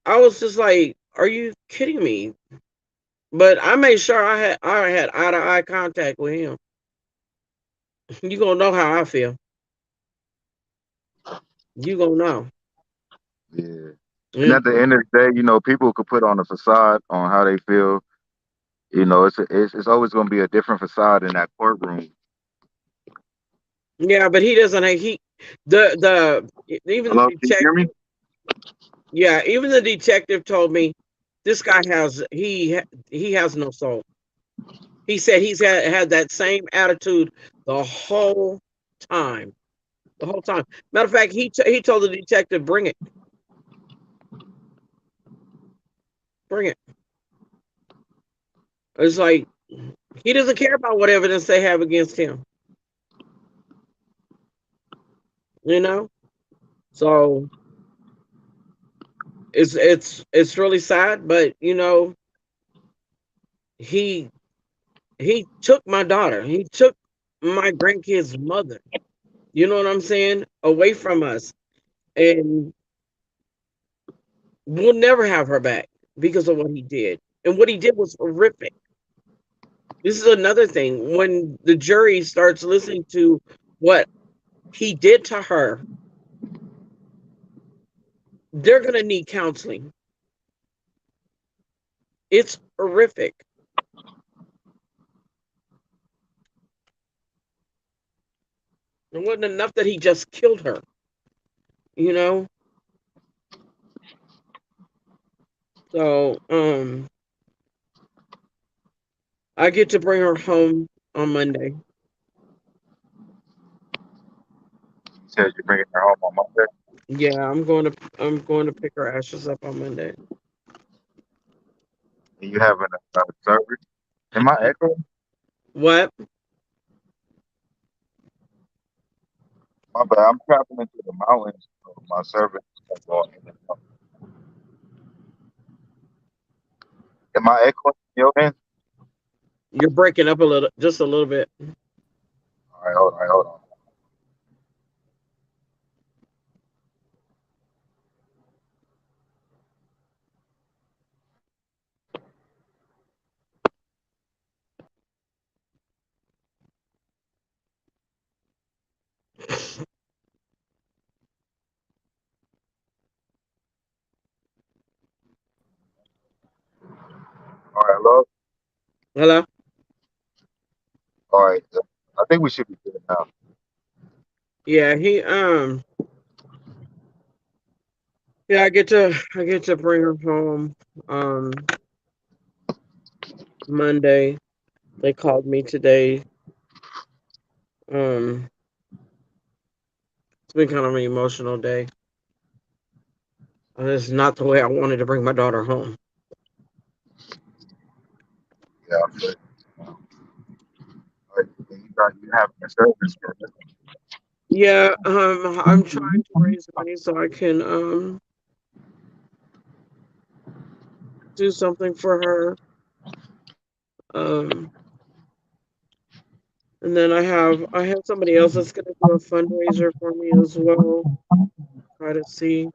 I was just like, are you kidding me? But I made sure I had eye to eye contact with him. You gonna know how I feel. You gonna know.
Yeah. And
Yeah,
at the end of the day, people could put on a facade on how they feel. It's always going to be a different facade in that courtroom.
yeah, but he doesn't. Even the
Hello, can you hear me?
detective. Yeah, even the detective told me this guy he has no soul. He said he's had that same attitude the whole time. The whole time. Matter of fact, he told the detective, bring it. It's like he doesn't care about what evidence they have against him. You know, so it's really sad, but he he took my daughter. He took my grandkid's mother. You know what I'm saying? Away from us, and we'll never have her back because of what he did. And what he did was horrific. This is another thing. When the jury starts listening to what he did to her, they're going to need counseling. It's horrific. It wasn't enough that he just killed her. You know. So I get to bring her home on Monday.
You said you're bringing her home on Monday.
Yeah, I'm going to pick her ashes up on Monday.
And you having a service. Am I echoing?
What?
My bad. I'm traveling to the mountains. So my service is going in and out. Am I echoing your end?
You're breaking up a little, just a little bit.
All right, hold on, hold on. All right, hello.
Hello?
All right. I think we should be good now.
Yeah, yeah, I get to bring her home Monday. They called me today. Um it's been kind of an emotional day. It's not the way I wanted to bring my daughter home.
Yeah, I'm good. All right, you having a service for this?
Yeah, I'm trying to raise money so I can do something for her. Um and then I have somebody else that's gonna do a fundraiser for me as well. Try to see.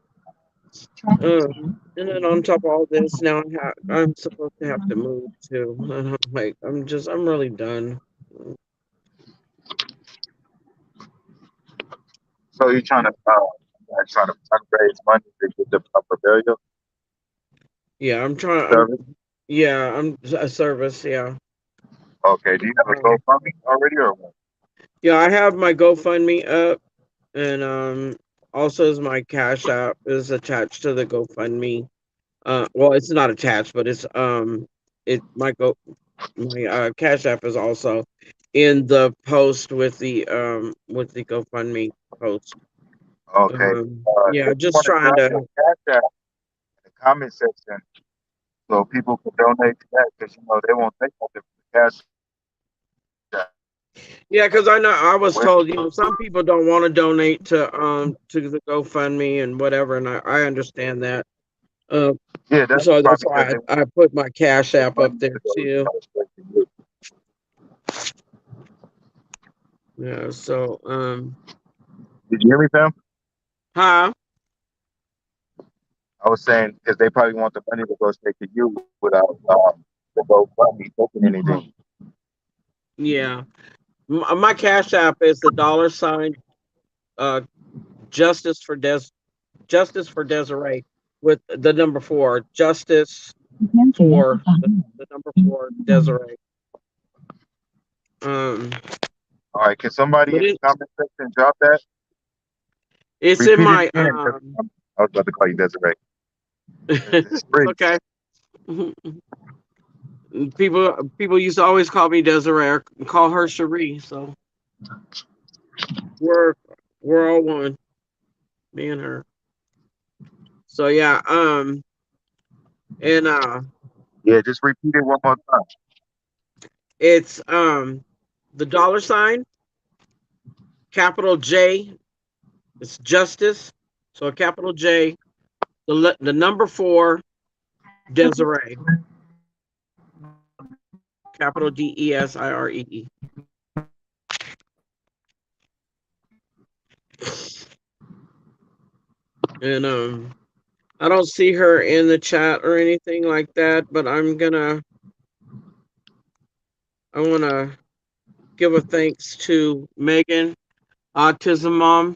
And then on top of all this, now I'm supposed to have to move too. And I'm like, I'm really done.
So you're trying to fundraise money to get the burial
Yeah, I'm trying.
service.
I'm a service. Yeah.
Okay. Do you have a
Um,
GoFundMe already or what?
yeah, I have my GoFundMe up, and also is my Cash App is attached to the GoFundMe. Well, it's not attached, but it's it my Cash App is also in the post with the GoFundMe post.
Okay.
Yeah,
If you
just
want to
trying
drop
to.
your cash app in the comment section so people can donate to that because they won't take nothing from the cash app.
Yeah, because I know I
So
was told, some people don't want to donate to the GoFundMe and whatever, and I understand that. Uh,
yeah, that's
so that's
probably because
why
they
I put my Cash
want
App
the
up
money
there
to go
too.
straight to you.
Yeah. So
Did you hear me, fam?
huh?
I was saying because they probably want the money to go straight to you without the GoFundMe taking anything.
Yeah. My Cash App is the $ uh Justice for Justice for Desiree with the number 4 Justice for the number 4 Desiree. Um,
All right, can somebody
but
in the comment section drop that?
it's in
Repeat it
my
again because I was about to call you Desiree. It's
it's
free.
okay. People used to always call me Desiree or call her Cherie, so we're we're all one, me and her. So yeah, and
Yeah, just repeat it one more time.
it's the $ capital J, it's Justice, so a capital J, the number 4 Desiree, capital DESIREE. And I don't see her in the chat or anything like that, but I wanna give a thanks to Megan, Autism Mom.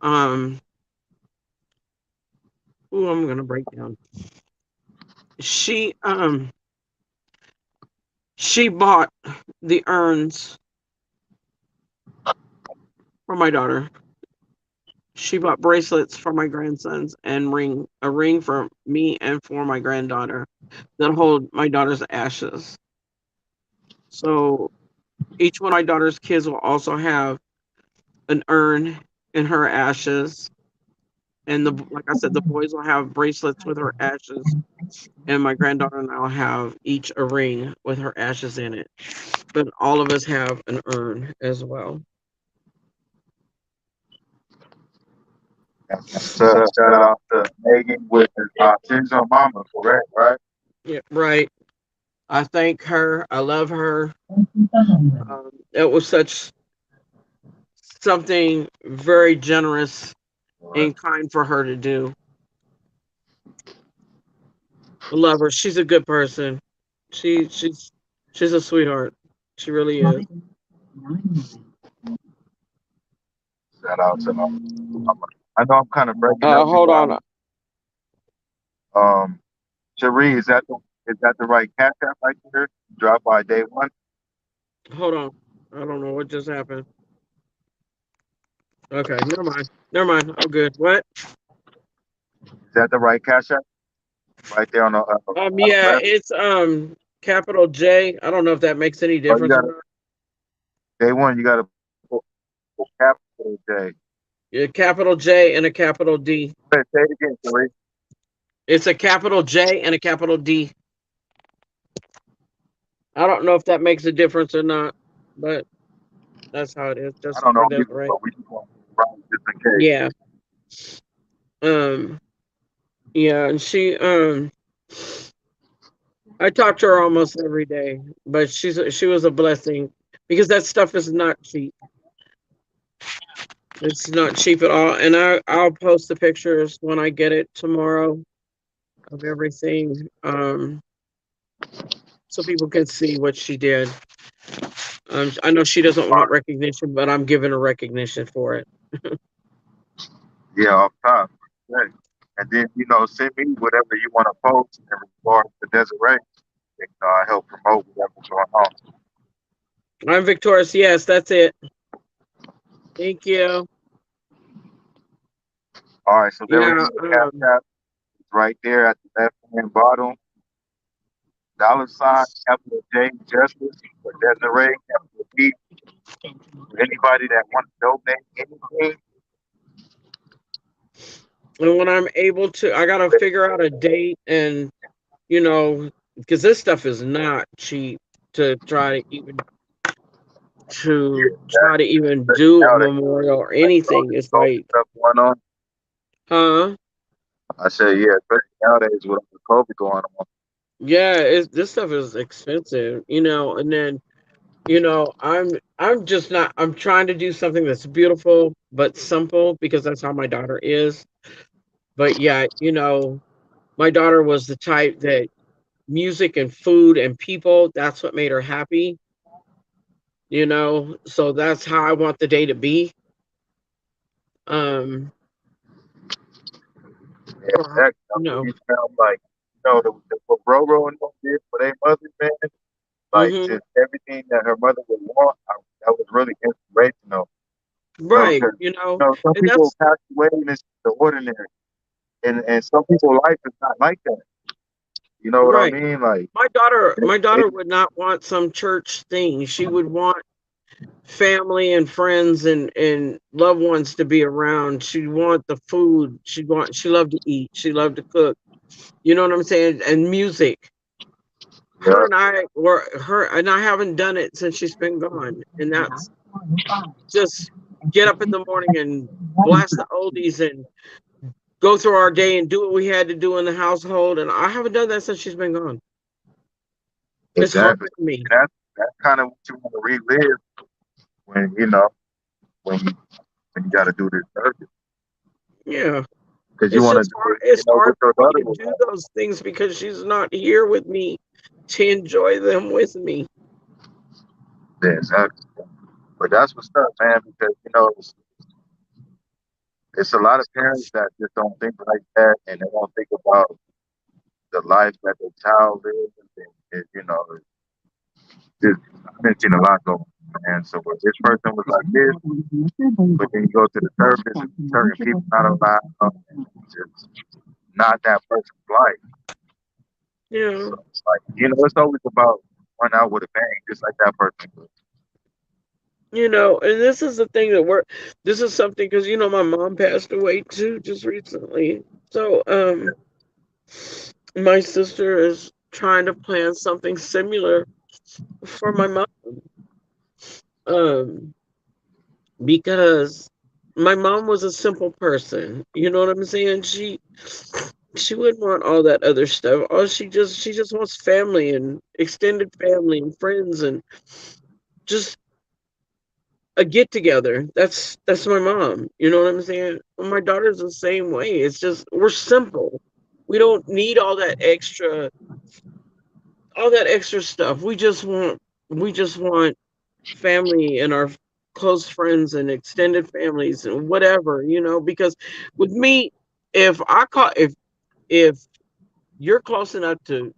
Um, who I'm gonna break down. She she bought the urns for my daughter. She bought bracelets for my grandsons and a ring for me and for my granddaughter that hold my daughter's ashes. So each one of my daughter's kids will also have an urn in her ashes. And like I said, the boys will have bracelets with her ashes, and my granddaughter and I'll have each a ring with her ashes in it. But all of us have an urn as well.
So shout out to Megan with the She's her mama, correct, right?
Yeah, right. I thank her. I love her. It was such something very generous
Right.
and kind for her to do. I love her. She's a good person. She she's she's a sweetheart. She really is.
Shout out to I know I'm kind of breaking up you
Hold on.
guys. Um, Cherie, is that the right cash app right there? Drop by day one.
Hold on. I don't know what just happened. Okay, never mind. Never mind. I'm good. What?
Is that the right cash app right there on the bottom
Yeah,
left?
it's capital J. I don't know if that makes any
Oh, you
difference or
got to
not.
day one. You got to put capital J.
Yeah, capital J and a capital D.
Say it again, Cherie.
It's a capital J and a capital D. I don't know if that makes a difference or not, but that's how it is.
I
Just
don't
for
know either,
Desiree.
but we just want to run just in case.
Yeah. Um. Yeah, and I talk to her almost every day, but she was a blessing because that stuff is not cheap. It's not cheap at all, and I'll post the pictures when I get it tomorrow of everything, so people can see what she did. I know she doesn't
All
want
right.
recognition, but I'm giving her recognition for it.
Yeah, off top. Okay. And then send me whatever you want to post in regards to Desiree. And, help promote whatever's going on.
I'm victorious. Yes, that's it. Thank you.
All right, so there we
Yeah.
go. The cash app is right there at the left hand bottom. $ capital J Justice for Desiree, capital D for anybody that wants to donate anything.
And when I'm able to, I gotta figure out a date, and because this stuff is not cheap to try to even
Especially
do a
nowadays,
memorial or
like all
anything.
this
It's
COVID
like,
stuff going on.
huh?
I said, yeah, especially nowadays with all the COVID going on.
Yeah, this stuff is expensive, and then I'm just not. I'm trying to do something that's beautiful but simple because that's how my daughter is. But yeah, my daughter was the type that music and food and people, that's what made her happy. So that's how I want the day to be. Um,
Yeah,
for her,
that really sounds like what Roro and them did for their mother, man. Like
hmm
just everything that her mother would want. That was really inspirational.
right,
Because some
and
people
that's
pass away and it's the ordinary, and some people's life is not like that. You know what I
right.
mean? Like
My
they,
daughter would not want some church thing. She would want family and friends and loved ones to be around. She'd want the food. She loved to eat. She loved to cook. You know what I'm saying? And music.
yeah,
Her and I haven't done it since she's been gone. And that's just get up in the morning and blast the oldies and go through our day and do what we had to do in the household. And I haven't done that since she's been gone. It's hard
exactly.
for me.
That's kind of what you want to relive when when you when you got to do this service
Yeah.
because you
It's
want to
just
do
hard.
it.
It's hard
What
for
your
me
daughter
to
was
do
like.
those things because she's not here with me to enjoy them with me.
Yeah, exactly. But that's what's up, man. Because it's a lot of parents that just don't think like that, and they don't think about the life that their child lives. And just, I mentioned a lot going. And so if this person was like this, but then you go to the surface and certain people not allowed, and just not that person's life.
Yeah.
So it's like, it's always about one out with a bang, just like that person was.
And this is the thing that this is something because my mom passed away too just recently. So my sister is trying to plan something similar for my mom. Um, because my mom was a simple person. You know what I'm saying? She wouldn't want all that other stuff. All she just wants family and extended family and friends and just a get together. That's my mom. You know what I'm saying? My daughter's the same way. It's just we're simple. We don't need all that extra stuff. We just want family and our close friends and extended families and whatever, because with me, if you're close enough to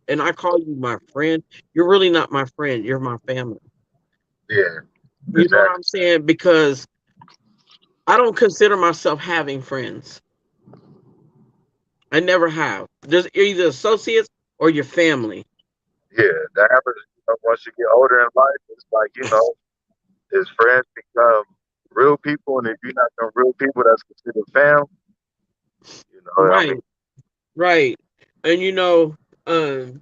and I call you my friend, you're really not my friend, you're my family.
Yeah,
You know what
exactly.
I'm saying? Because I don't consider myself having friends. I never have. There's either associates or your family.
Yeah, that happens. Once you get older in life, it's like his friends become real people, and if you're not them real people, that's considered fam. I mean,
Right, right. And um,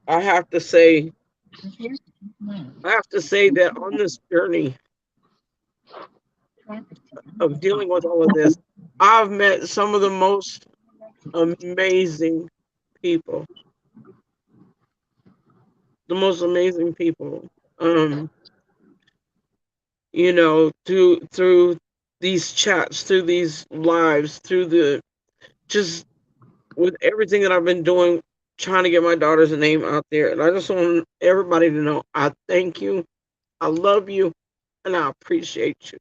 I have to say, that on this journey of dealing with all of this, I've met some of the most amazing people, the most amazing people. Um, through these chats, through these lives, through the just with everything that I've been doing, trying to get my daughter's name out there. And I just want everybody to know I thank you, I love you, and I appreciate you.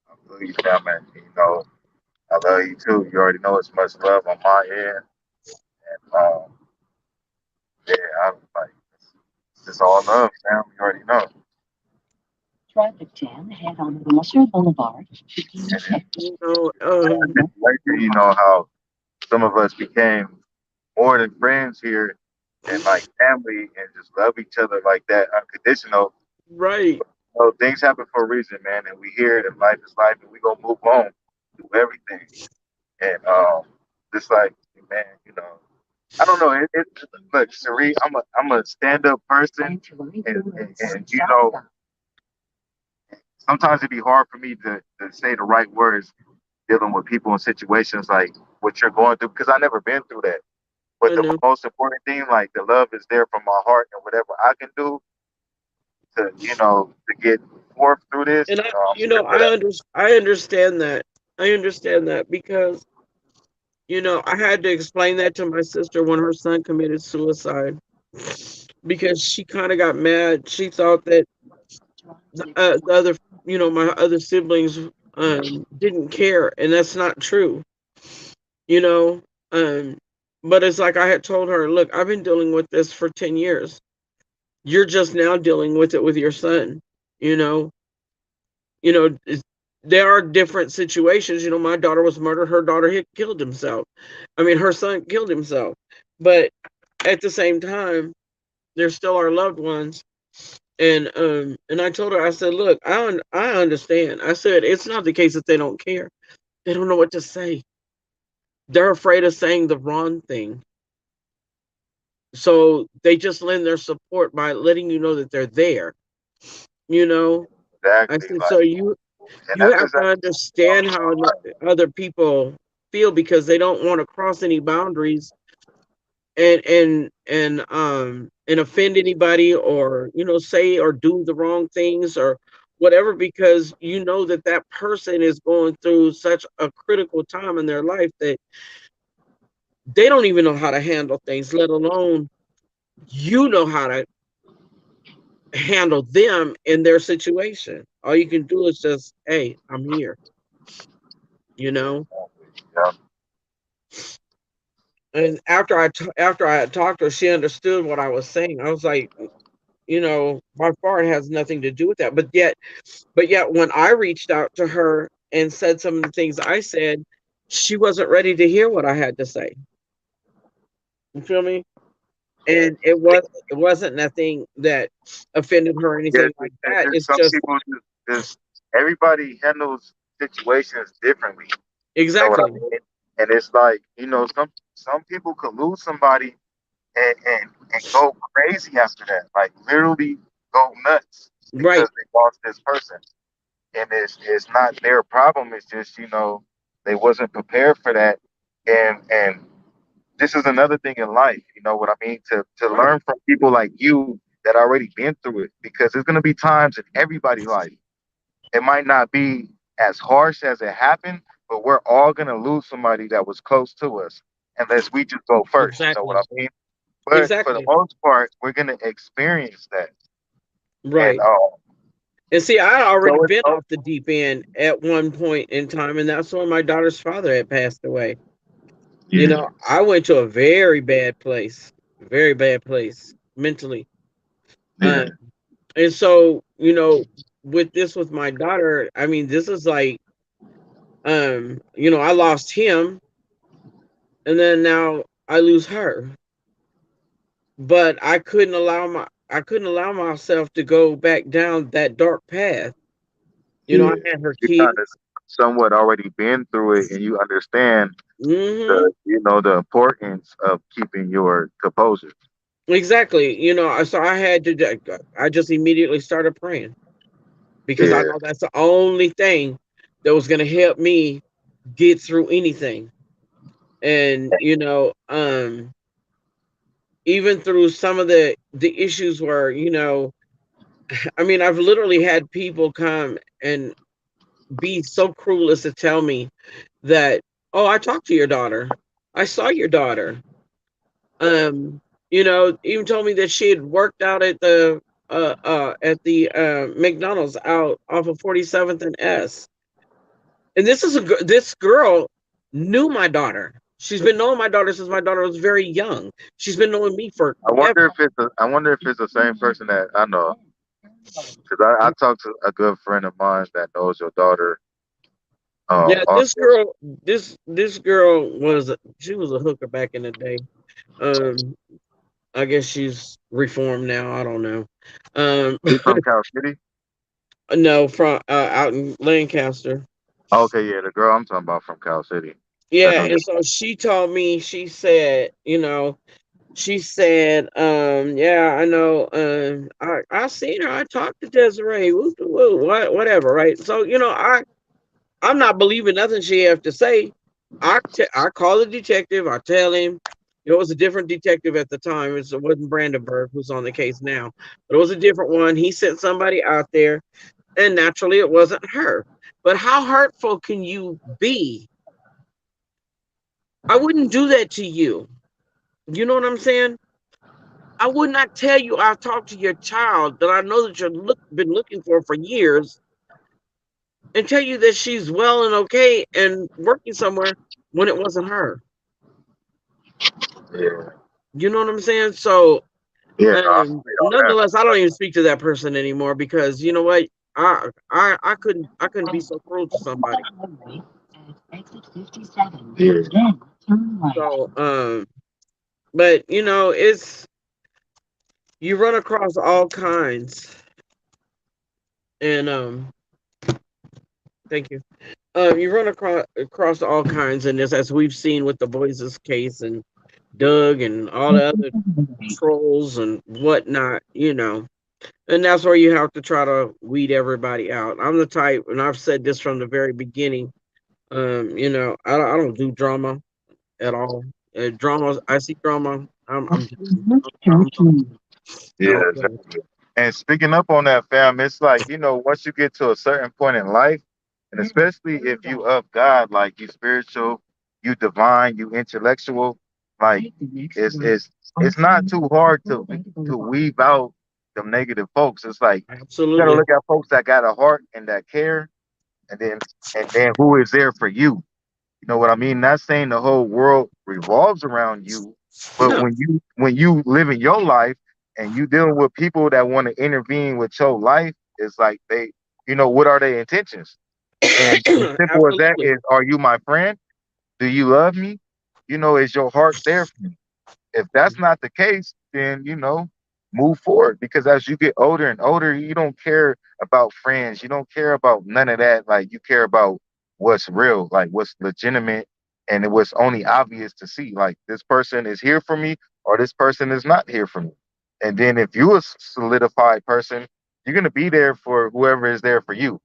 I love you, fam, and I love you too. You already know it's much love on my end. Um, yeah, I'm like, it's just all love, fam. You already know.
Traffic jam ahead on Wilshire Boulevard.
And then
You know,
later, how some of us became more than friends here and like family and just love each other like that unconditional.
right.
Things happen for a reason, man, and we here and life is life and we gonna move on, do everything. And just like man, I don't know. Look, Sheree, I'm a stand up person, and sometimes it'd be hard for me to say the right words dealing with people in situations like what you're going through because I never been through that. But
I
the
know.
most important thing, like the love is there from my heart and whatever I can do to get forth through this,
And
I'm here for that.
I understand that. I understand that because I had to explain that to my sister when her son committed suicide because she kind of got mad. She thought that the other, my other siblings didn't care, and that's not true. You know, um, but it's like I had told her, look, I've been dealing with this for 10 years. You're just now dealing with it with your son. You know, there are different situations. My daughter was murdered. Her daughter had killed himself. I mean, her son killed himself. But at the same time, they're still our loved ones. And I told her, I said, look, I understand. I said it's not the case that they don't care. They don't know what to say. They're afraid of saying the wrong thing. So they just lend their support by letting you know that they're there. You know, I
Exactly.
said, so
Like, and
you
that's
have to
exactly what I'm
understand how other people feel because they don't want to cross any boundaries and offend anybody or say or do the wrong things or whatever because that person is going through such a critical time in their life that they don't even know how to handle things, let alone how to handle them in their situation. All you can do is just, hey, I'm here, you know?
saying. Yeah.
And after I had talked to her, she understood what I was saying. I was like, by far it has nothing to do with that. But yet when I reached out to her and said some of the things I said, she wasn't ready to hear what I had to say. You feel me? And it wasn't nothing that offended her or
Yeah,
anything like
it's
that.
just
It's
some
just
people just everybody handles situations differently. You know what I
exactly
mean? And it's like, some people could lose somebody and go crazy after that. Like literally go nuts
right.
because they lost this person. And it's not their problem. It's just, they wasn't prepared for that. And this is another thing in life, you know what I mean? To
Right.
learn from people like you that already been through it, because there's gonna be times in everybody's life. It might not be as harsh as it happened, but we're all gonna lose somebody that was close to us unless we just go first. You know what
Exactly.
I mean? But for the
Exactly.
most part, we're gonna experience that. And
Right. And see, I had already
so it's
been off the deep end at one point in time, and that's when my daughter's father had passed away.
yeah,
I went to a very bad place mentally.
yeah.
And so, with my daughter, I mean, this is like, I lost him, and then now I lose her. But I couldn't allow myself to go back down that dark path. I
Yeah.
had her
You
kid.
kind of somewhat already been through it and you understand
Hmm.
the importance of keeping your composure.
Exactly. So I just immediately started praying because I
Yeah,
know that's the only thing that was going to help me get through anything. And even through some of the issues where I mean, I've literally had people come and be so cruel as to tell me that, oh, I talked to your daughter, I saw your daughter, even told me that she had worked out at the McDonald's out off of 47th and S. And this girl knew my daughter. She's been knowing my daughter since my daughter was very young. She's been knowing me forever.
I wonder if it's the same person that I know, because I talked to a good friend of mine that knows your daughter.
Yeah, this
Also,
girl, this girl she was a hooker back in the day. Um, I guess she's reformed now. I don't know. Um,
she's from Cal City.
no, from out in Lancaster.
Okay, yeah, the girl I'm talking about from Cal City. That
Yeah,
know
and so she told me. She said, yeah, I know. I seen her. I talked to Desiree. Woo, woo, whatever, right? So I'm not believing nothing she have to say. I call the detective. I tell him. It was a different detective at the time. It wasn't Brandenburg who's on the case now, but it was a different one. He sent somebody out there, and naturally, it wasn't her. But how hurtful can you be? I wouldn't do that to you. You know what I'm saying? I would not tell you I've talked to your child that I know that been looking for years, and tell you that she's well and okay and working somewhere when it wasn't her.
Yeah,
You know what I'm saying? So,
yeah, no, I feel all that.
nonetheless, I don't even speak to that person anymore because you know what? I couldn't be so cruel to somebody.
Highway at exit 57.
Yeah,
Then turn left.
So, but it's you run across all kinds, and thank you. You run across all kinds in this, as we've seen with the Voices case and Doug and all the other trolls and whatnot. And that's where you have to try to weed everybody out. I'm the type, and I've said this from the very beginning. I don't do drama at all. Drama, I see drama. I'm done. I'm gone. I
yeah,
don't play.
exactly. And speaking up on that, fam, it's like, once you get to a certain point in life, and especially if you of God, like you spiritual, you divine, you intellectual, like it's not too hard to weave out them negative folks. It's like you gotta
Absolutely.
look at folks that got a heart and that care, and then who is there for you. You know what I mean? Not saying the whole world revolves around you, but
No.
when you live in your life and you dealing with people that want to intervene with your life, it's like they, what are their intentions? And as simple as that
Absolutely.
is, are you my friend? Do you love me? Is your heart there for me? If that's not the case, then move forward, because as you get older and older, you don't care about friends, you don't care about none of that. Like, you care about what's real, like what's legitimate, and it was only obvious to see, like, this person is here for me or this person is not here for me. And then if you a solidified person, you're gonna be there for whoever is there for you.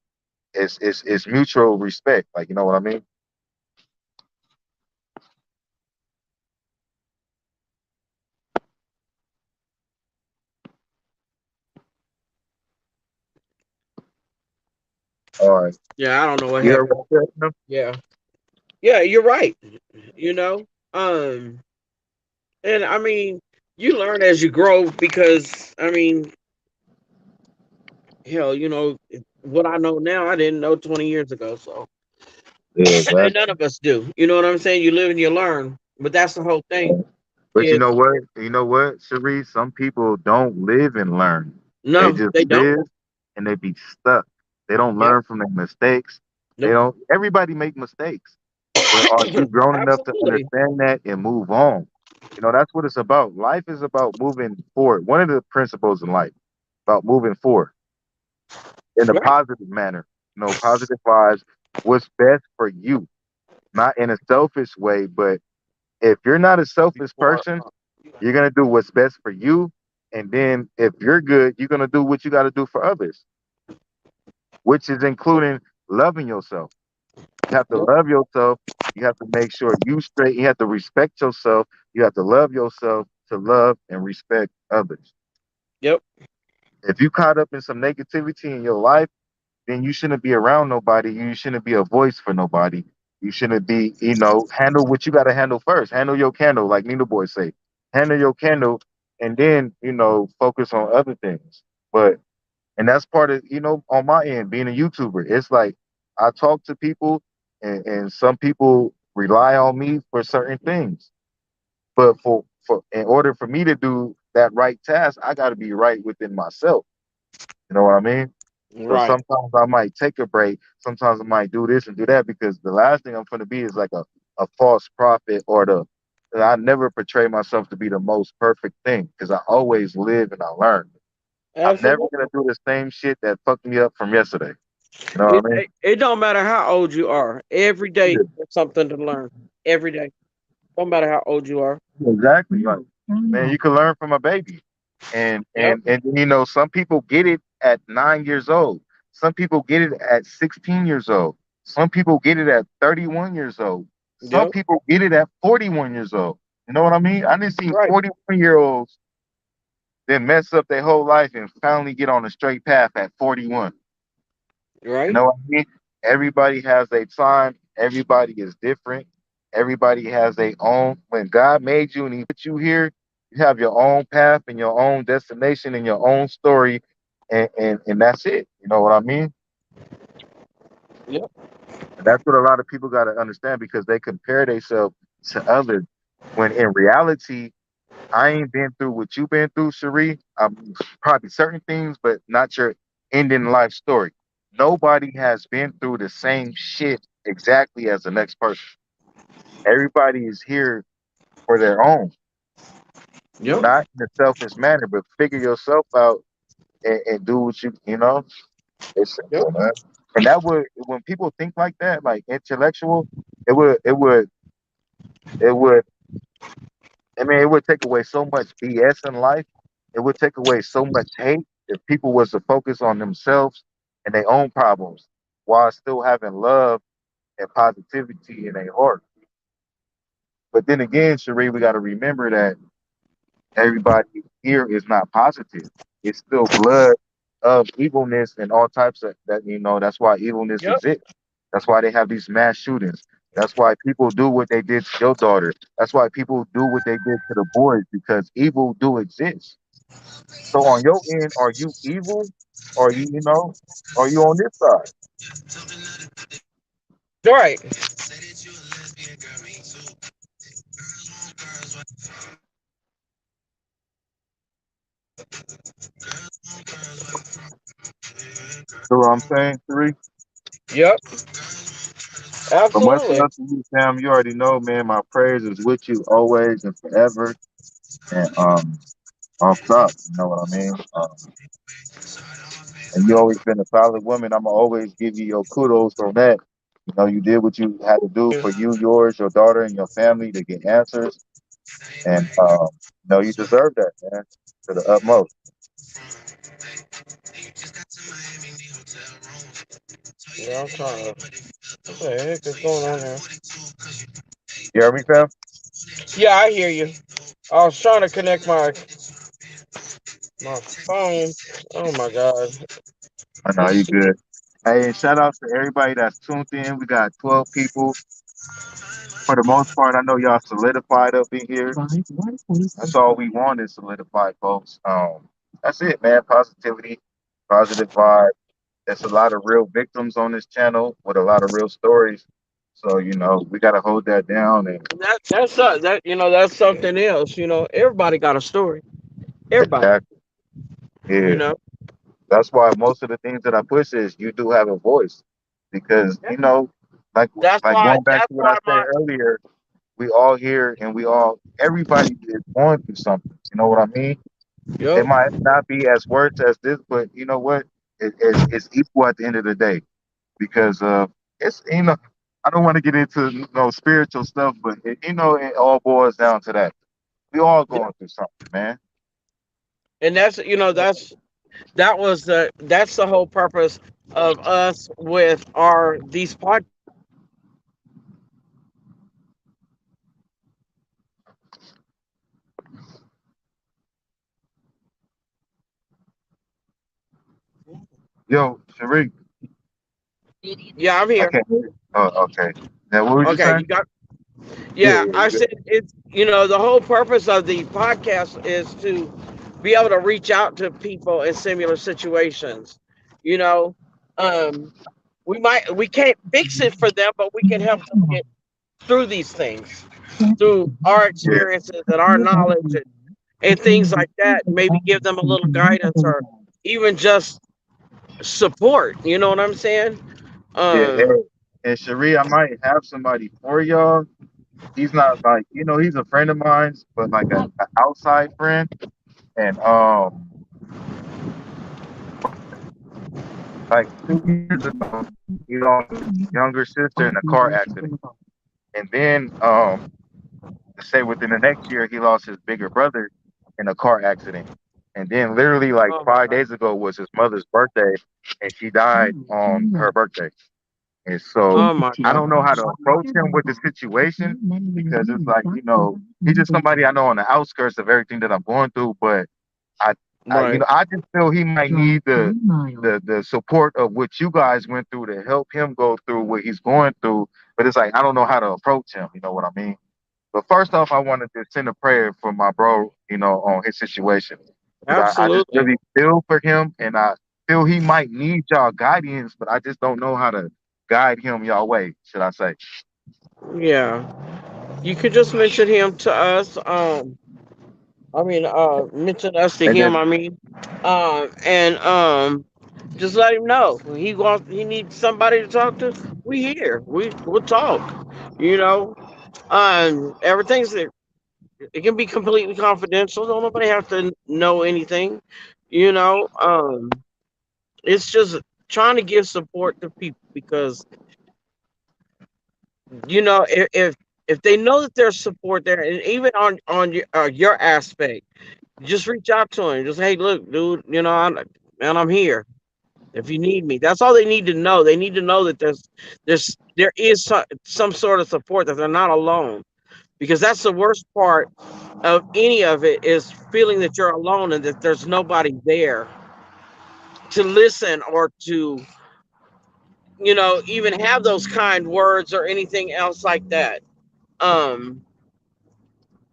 It's mutual respect, like, you know what I mean. All right,
Yeah, I don't know what
you heard
happened.
what I said, no?
Yeah. Yeah, you're right. You know, um, and I mean, you learn as you grow because I mean, hell, what I know now, I didn't know 20 years ago. So,
Yeah,
and none
exactly.
of us do. You know what I'm saying? You live and you learn. But that's the whole thing.
But you
Is
know what? You know what, Cherie? Some people don't live and learn. They
no,
just
they don't.
live and they be stuck. They don't
Yep.
learn from their mistakes. They
Nope.
don't. Everybody make mistakes, but are you grown enough to
Absolutely.
understand that and move on? That's what it's about. Life is about moving forward. One of the principles in life about moving forward in a
Right.
positive manner. Positive vibes. What's best for you, not in a selfish way, but if you're not a selfish
Before,
person, you're gonna do what's best for you, and then if you're good, you're gonna do what you got to do for others, which is including loving yourself. You have to
yep.
love yourself. You have to make sure you straight. You have to respect yourself. You have to love yourself to love and respect others.
Yep.
If you caught up in some negativity in your life, then you shouldn't be around nobody. You shouldn't be a voice for nobody. You shouldn't be, handle what you got to handle first. Handle your candle, like Nina Boy say. Handle your candle, and then focus on other things. But and that's part of on my end being a YouTuber. It's like I talk to people, and some people rely on me for certain things. But for in order for me to do that right task, I got to be right within myself. You know what I mean? So
Right.
sometimes I might take a break. Sometimes I might do this and do that, because the last thing I'm going to be is like a false prophet, or I never portray myself to be the most perfect thing, because I always live and I learn. I'm never going to
Absolutely.
do the same shit that fucked me up from yesterday. You know
It,
what I mean?
it it don't matter how old you are. Every day
Yeah,
there's something to learn. Every day. Don't matter how old you are.
exactly. Like, man, you can learn from a baby. And
Yep.
and and some people get it at 9 years old. Some people get it at 16 years old. Some people get it at 31 years old. Some
Yep.
people get it at 41 years old. You know what I mean? I didn't see
Right.
41-year-olds then mess up their whole life and finally get on a straight path at 41. You
Right.
know what I mean? Everybody has their time. Everybody is different. Everybody has their own. When God made you and He put you here, you have your own path and your own destination and your own story, and that's it. You know what I mean?
Yep.
And that's what a lot of people got to understand, because they compare themselves to others. When in reality, I ain't been through what you've been through, Cherie. Probably certain things, but not your ending life story. Nobody has been through the same shit exactly as the next person. Everybody is here for their own,
Yep.
not in a selfish manner, but figure yourself out, and do what it's
Yep.
simple, man. And that would, when people think like that, like intellectual, it would, I mean, it would take away so much BS in life. It would take away so much hate if people was to focus on themselves and their own problems while still having love and positivity in their heart. But then again, Sheree, we got to remember that everybody here is not positive. It's still blood of evilness and all types of that. That's why evilness
Yep.
exists. That's why they have these mass shootings. That's why people do what they did to your daughter. That's why people do what they did to the boys, because evil do exist. So on your end, are you evil? Or are you on this side?
Right.
So what I'm saying, Three.
Yep,
But much
absolutely.
love to you, Sam. You already know, man. My prayers is with you always and forever. And off top, you know what I mean. And you always been a solid woman. I'ma always give you your kudos on that. You know, you did what you had to do for you, yours, your daughter, and your family to get answers. And you know, you deserve that, man, to the utmost.
Yeah, I'm trying to. What the heck is going on here?
You hear me, fam?
Yeah, I hear you. I was trying to connect my phone. Oh my god.
I know
Let's
you
see.
good. Hey, and shout outs to everybody that's tuned in. We got 12 people. For the most part, I know y'all solidified up in here.
Drive 1.6
That's all we want is solidified, folks. That's it, man. Positivity, positive vibe. There's a lot of real victims on this channel with a lot of real stories. So, you know, we gotta hold that down and
That that's something else. Everybody got a story. Everybody.
exactly.
You
Yeah.
know.
That's why most of the things that I push is you do have a voice. Because,
Yeah.
you know, like
That's
like
why.
going back
That's
to what I
why
said
my.
earlier, we all here and everybody is going through something. You know what I mean? It
Yep.
might not be as worse as this, but you know what? It's equal at the end of the day because it's I don't want to get into spiritual stuff, but it all boils down to that. We all
Yeah.
going through something, man.
And that's the whole purpose of us with our these podcasts.
Yo, Sharik,
Yeah, I'm
I
here.
can't hear you. Oh, okay. Now, what was you
Okay,
saying?
you got.
Yeah,
Yeah,
yeah,
I
you
said
good.
it's the whole purpose of the podcast is to be able to reach out to people in similar situations. You know, um, we can't fix it for them, but we can help them get through these things through our
Yeah,
experiences and our knowledge and things like that. Maybe give them a little guidance or even just support. You know what I'm saying?
yeah.
Um,
And Sheree, I might have somebody for y'all. He's not like he's a friend of mine, but like a outside friend. And like 2 years ago, he lost his younger sister in a car accident. And then say within the next year he lost his bigger brother in a car accident. And then literally like
oh my
5 days
God.
ago was his mother's birthday and she died on her birthday. And so
Oh my
I
God.
don't know how to approach him with the situation because it's like, he's just somebody I know on the outskirts of everything that I'm going through, but
Right.
I just feel he might need the support of what you guys went through to help him go through what he's going through. But it's like I don't know how to approach him. You know what I mean? But first off, I wanted to send a prayer for my bro. On his situation because I just
Absolutely.
really feel for him, and I feel he might need y'all guidance, but I just don't know how to guide him y'all way. Should I say?
Yeah. You could just mention him to us. Mention us to
And
him.
then
And just let him know he needs somebody to talk to. We here. We'll talk. You know. Everything's there. It can be completely confidential. Don't nobody have to know anything. You know. It's just trying to give support to people because if they know that there's support there, and even on your aspect, just reach out to him. Just hey, look, dude, I'm here. If you need me, that's all they need to know. They need to know that there is some sort of support, that they're not alone. Because that's the worst part of any of it, is feeling that you're alone and that there's nobody there to listen or to even have those kind words or anything else like that. Um,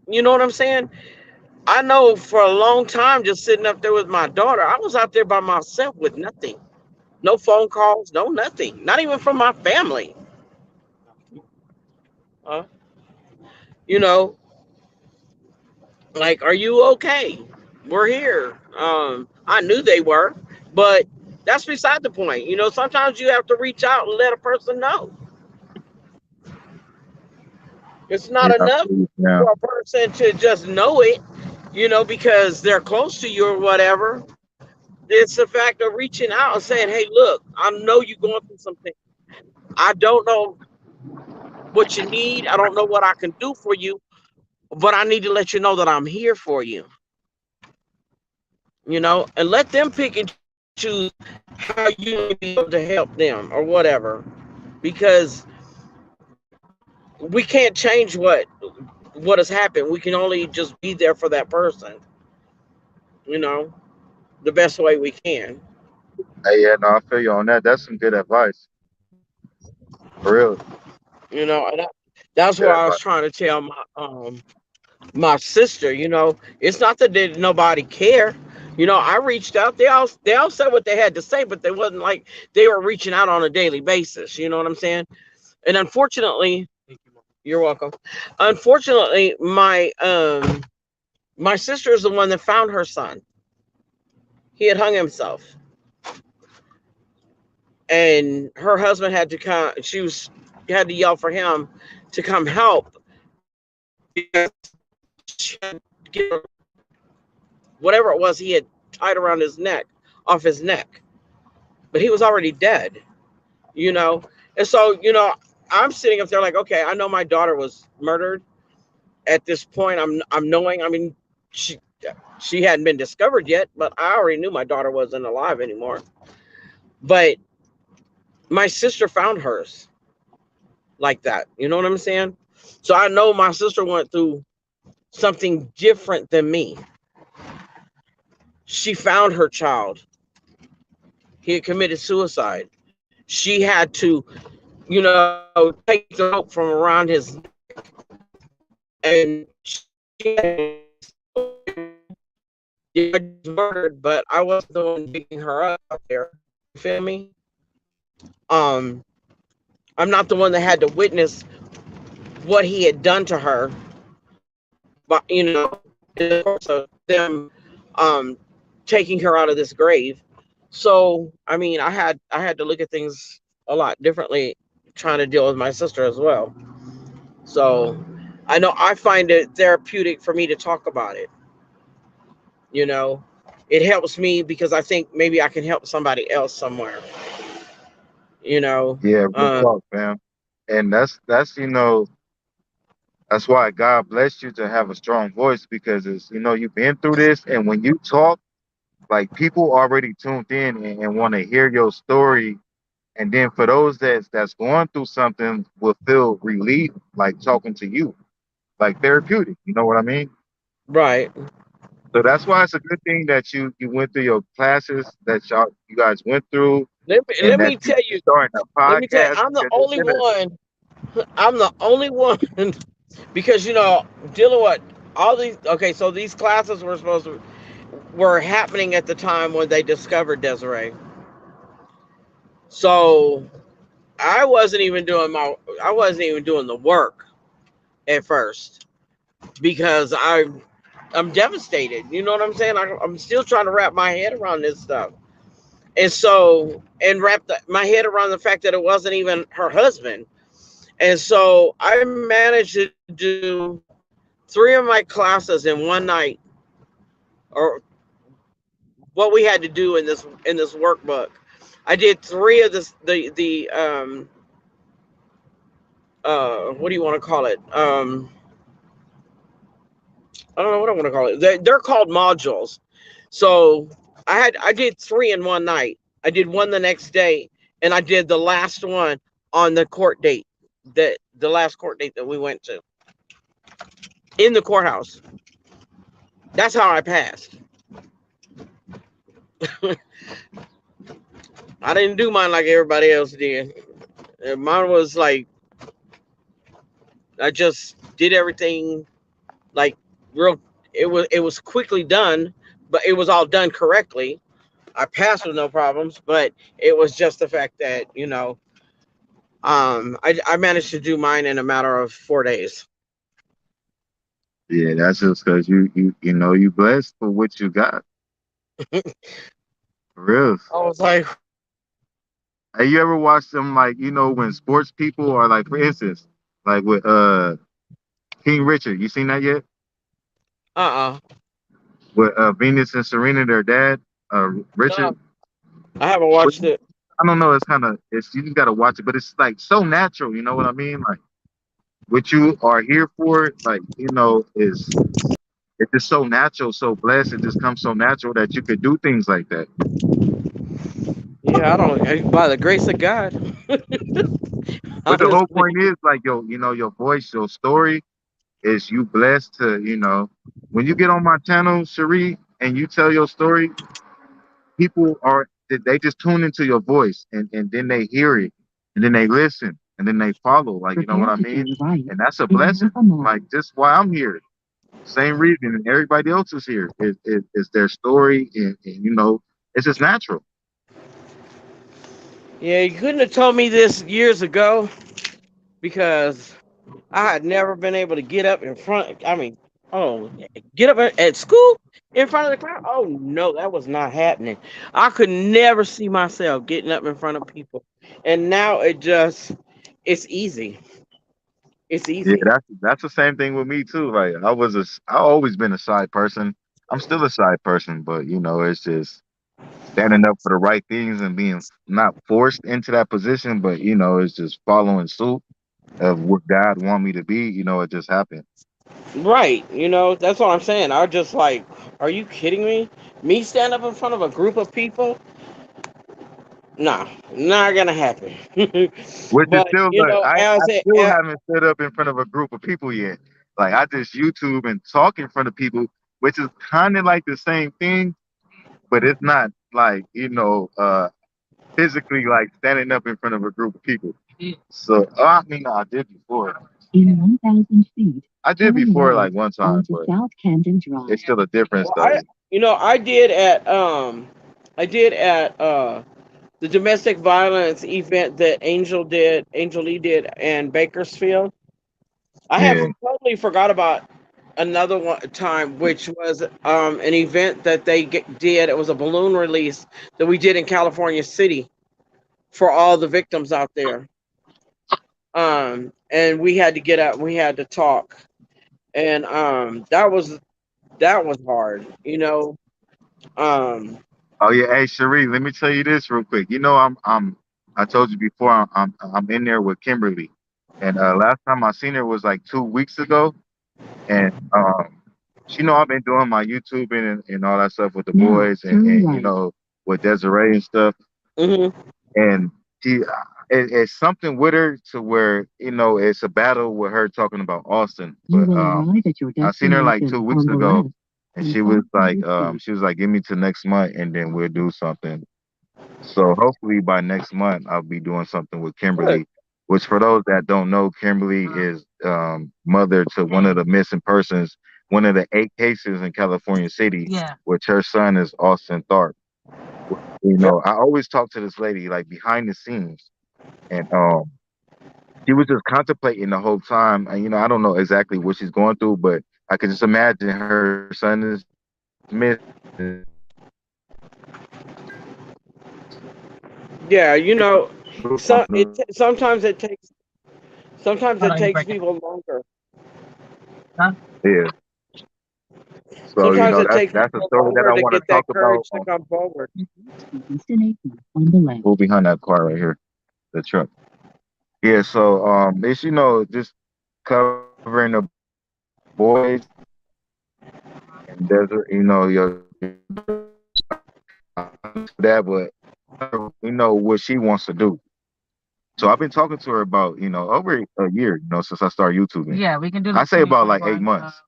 you know what I'm saying? I know for a long time, just sitting up there with my daughter, I was out there by myself with nothing. No phone calls, no nothing. Not even from my family. Uh, you know, like, are you okay? We're here. I knew they were, but that's beside the point. Sometimes you have to reach out and let a person know. It's
Yeah,
not
I
enough
feel you, fam.
for a person to just know it, because they're close to you or whatever. It's the fact of reaching out and saying, "Hey, look, I know you're going through something. I don't know what you need. I don't know what I can do for you, but I need to let you know that I'm here for you." And let them pick and choose how you may be able to help them or whatever, because we can't change what has happened. We can only just be there for that person, you know, the best way we can.
Hey, yeah, no, I feel you on that. That's some good advice. For real.
And that's
Good
what I was
advice.
trying to tell my sister. It's not that nobody care. I reached out. They all said what they had to say, but they wasn't like they were reaching out on a daily basis. You know what I'm saying? And unfortunately, you're welcome. Unfortunately, my sister is the one that found her son. He had hung himself, and her husband had to come. She was had to yell for him to come help because she had to get whatever it was he had tied around his neck off his neck, but he was already dead. You know, and so I'm sitting up there like, okay, I know my daughter was murdered. At this point, I'm knowing. I mean, she hadn't been discovered yet, but I already knew my daughter wasn't alive anymore. But my sister found hers like that. You know what I'm saying? So I know my sister went through something different than me. She found her child. He had committed suicide. She had to, take the rope from around his neck, and she had was murdered, but I wasn't the one digging her up out there. You feel me? Um, I'm not the one that had to witness what he had done to her, but in the course of them um taking her out of this grave. So I mean, I had to look at things a lot differently, trying to deal with my sister as well. So I know I find it therapeutic for me to talk about it. You know, it helps me because I think maybe I can help somebody else somewhere. You know,
Yeah, real
uh,
talk, fam. And that's that's why God bless you to have a strong voice because it's you've been through this, and when you talk, like people already tuned in and want to hear your story. And then for those that's going through something will feel relief, like talking to you, like therapeutic. You know what I mean?
right.
So that's why it's a good thing that you went through your classes that you guys went through,
Let
and that
me
you
tell you.
starting a
Let me tell you.
podcast
I'm the
because it's
only
gonna.
one. I'm the only one because dealing with all these. Okay, so these classes were happening at the time when they discovered Desiree. So I wasn't even doing the work at first because I'm devastated. You know what I'm saying? I'm still trying to wrap my head around this stuff, and wrap my head around the fact that it wasn't even her husband. And so I managed to do 3 of my classes in one night, or what we had to do in this workbook. I did three of this the what do you want to call it? I don't know what I want to call it. They're called modules. So I did three in one night. I did one the next day, and I did the last one on the court date, that the last court date that we went to in the courthouse. That's how I passed. I didn't do mine like everybody else did. Mine was like I just did everything like real. It was quickly done, but it was all done correctly. I passed with no problems, but it was just the fact that I managed to do mine in a matter of 4 days.
Yeah, that's just because you blessed for what you got. For real.
I was like,
Have you ever watched them like when sports people are like, for instance, like with King Richard? You seen that yet?
uh-uh.
With Venus and Serena, their dad, Richard.
No, I haven't
But
watched it.
I don't know. It's kind of it's you just gotta watch it, but it's like so natural. You know what I mean? Like what you are here for, like is it's just so natural, so blessed. It just comes so natural that you could do things like that.
Yeah, I don't. By the grace of God,
But the whole
honestly.
point is like your voice, your story is you blessed to when you get on my channel, Cherie, and you tell your story, people are they just tune into your voice and then they hear it and then they listen and then they follow. Like you know what
Prepare
I
to
mean?
turn right
And that's a
in
blessing.
half a mile.
Like just why I'm here. Same reason and everybody else is here is their story and it's just natural.
Yeah, you couldn't have told me this years ago because I had never been able to get up in front. I mean, oh, get up at school in front of the crowd. Oh no, that was not happening. I could never see myself getting up in front of people, and now it's easy. It's
Yeah,
easy.
that's the same thing with me too. Like I always been a shy person. I'm still a shy person, but it's just standing up for the right things and being not forced into that position, but it's just following suit of what God want me to be. It just happened.
Right. That's what I'm saying. I just like, are you kidding me? Me stand up in front of a group of people? Nah, not gonna happen.
Which is
But
still like I
as a
still haven't stood up in front of a group of people yet. Like I just YouTube and talk in front of people, which is kind of like the same thing, but it's not like physically like standing up in front of a group of people. So I mean, I did before.
In 1,000 feet,
I did
turn
before
right
like one time,
onto
but
South Camden Drive.
it's still a difference
well,
though.
I did at I did at the domestic violence event that Angel Lee did in Bakersfield. I have
Yeah.
totally forgot about another one time, which was an event that did. It was a balloon release that we did in California City for all the victims out there. And we had to get up, we had to talk, and that was hard. Um,
Oh yeah. Hey, Cherie, let me tell you this real quick. I told you before I'm in there with Kimberly, and last time I seen her was like 2 weeks ago, and I've been doing my YouTube and all that stuff with the
Now,
boys
turn
and
right.
with Desiree and stuff.
mhm.
And it's something with her to where it's a battle with her talking about Austin.
You
But
will arrive at your
I seen her like two
destination
weeks
on the
ago,
left
and
in
she was like
500 feet.
give me to next month, and then we'll do something. So hopefully by next month I'll be doing something with
Good.
Kimberly. Which for those that don't know, Kimberly is mother to one of the missing persons, one of the 8 cases in California City, which her son is Austin Tharp. I always talk to this lady like behind the scenes, and she was just contemplating the whole time. And I don't know exactly what she's going through, but I can just imagine her son is missing, and
Yeah,
I'm sure
sometimes it takes people longer.
yeah. So
Sometimes it
that's
takes
that's a
people
story that
longer
I
to
want to
get
talk
that
about.
courage to come forward.
To destination on the left.
Who behind that car right here, the truck. Yeah. So it's just covering the boys and desert. That, but what she wants to do. So I've been talking to her about over a year since I started YouTubing. Yeah, we can do. I say about like 8 months.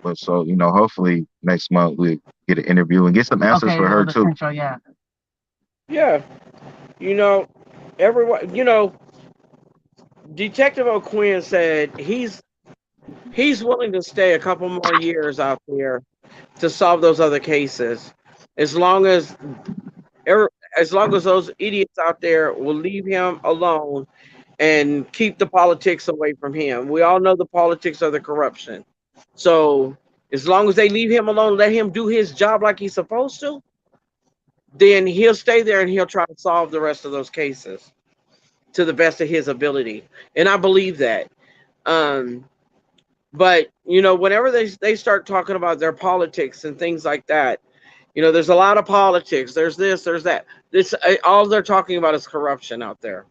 But so hopefully next month we get an interview and get some answers for her too.
Yeah, you know, everyone. Detective O'Quinn said he's willing to stay a couple more years out there to solve those other cases, as long as every, as long as those idiots out there will leave him alone and keep the politics away from him. We all know the politics of the corruption. So as long as they leave him alone, let him do his job like he's supposed to, then he'll stay there and he'll try to solve the rest of those cases to the best of his ability. And I believe that. Um, but whenever they start talking about their politics and things like that, there's a lot of politics. There's this, there's that. This all they're talking about is corruption out there.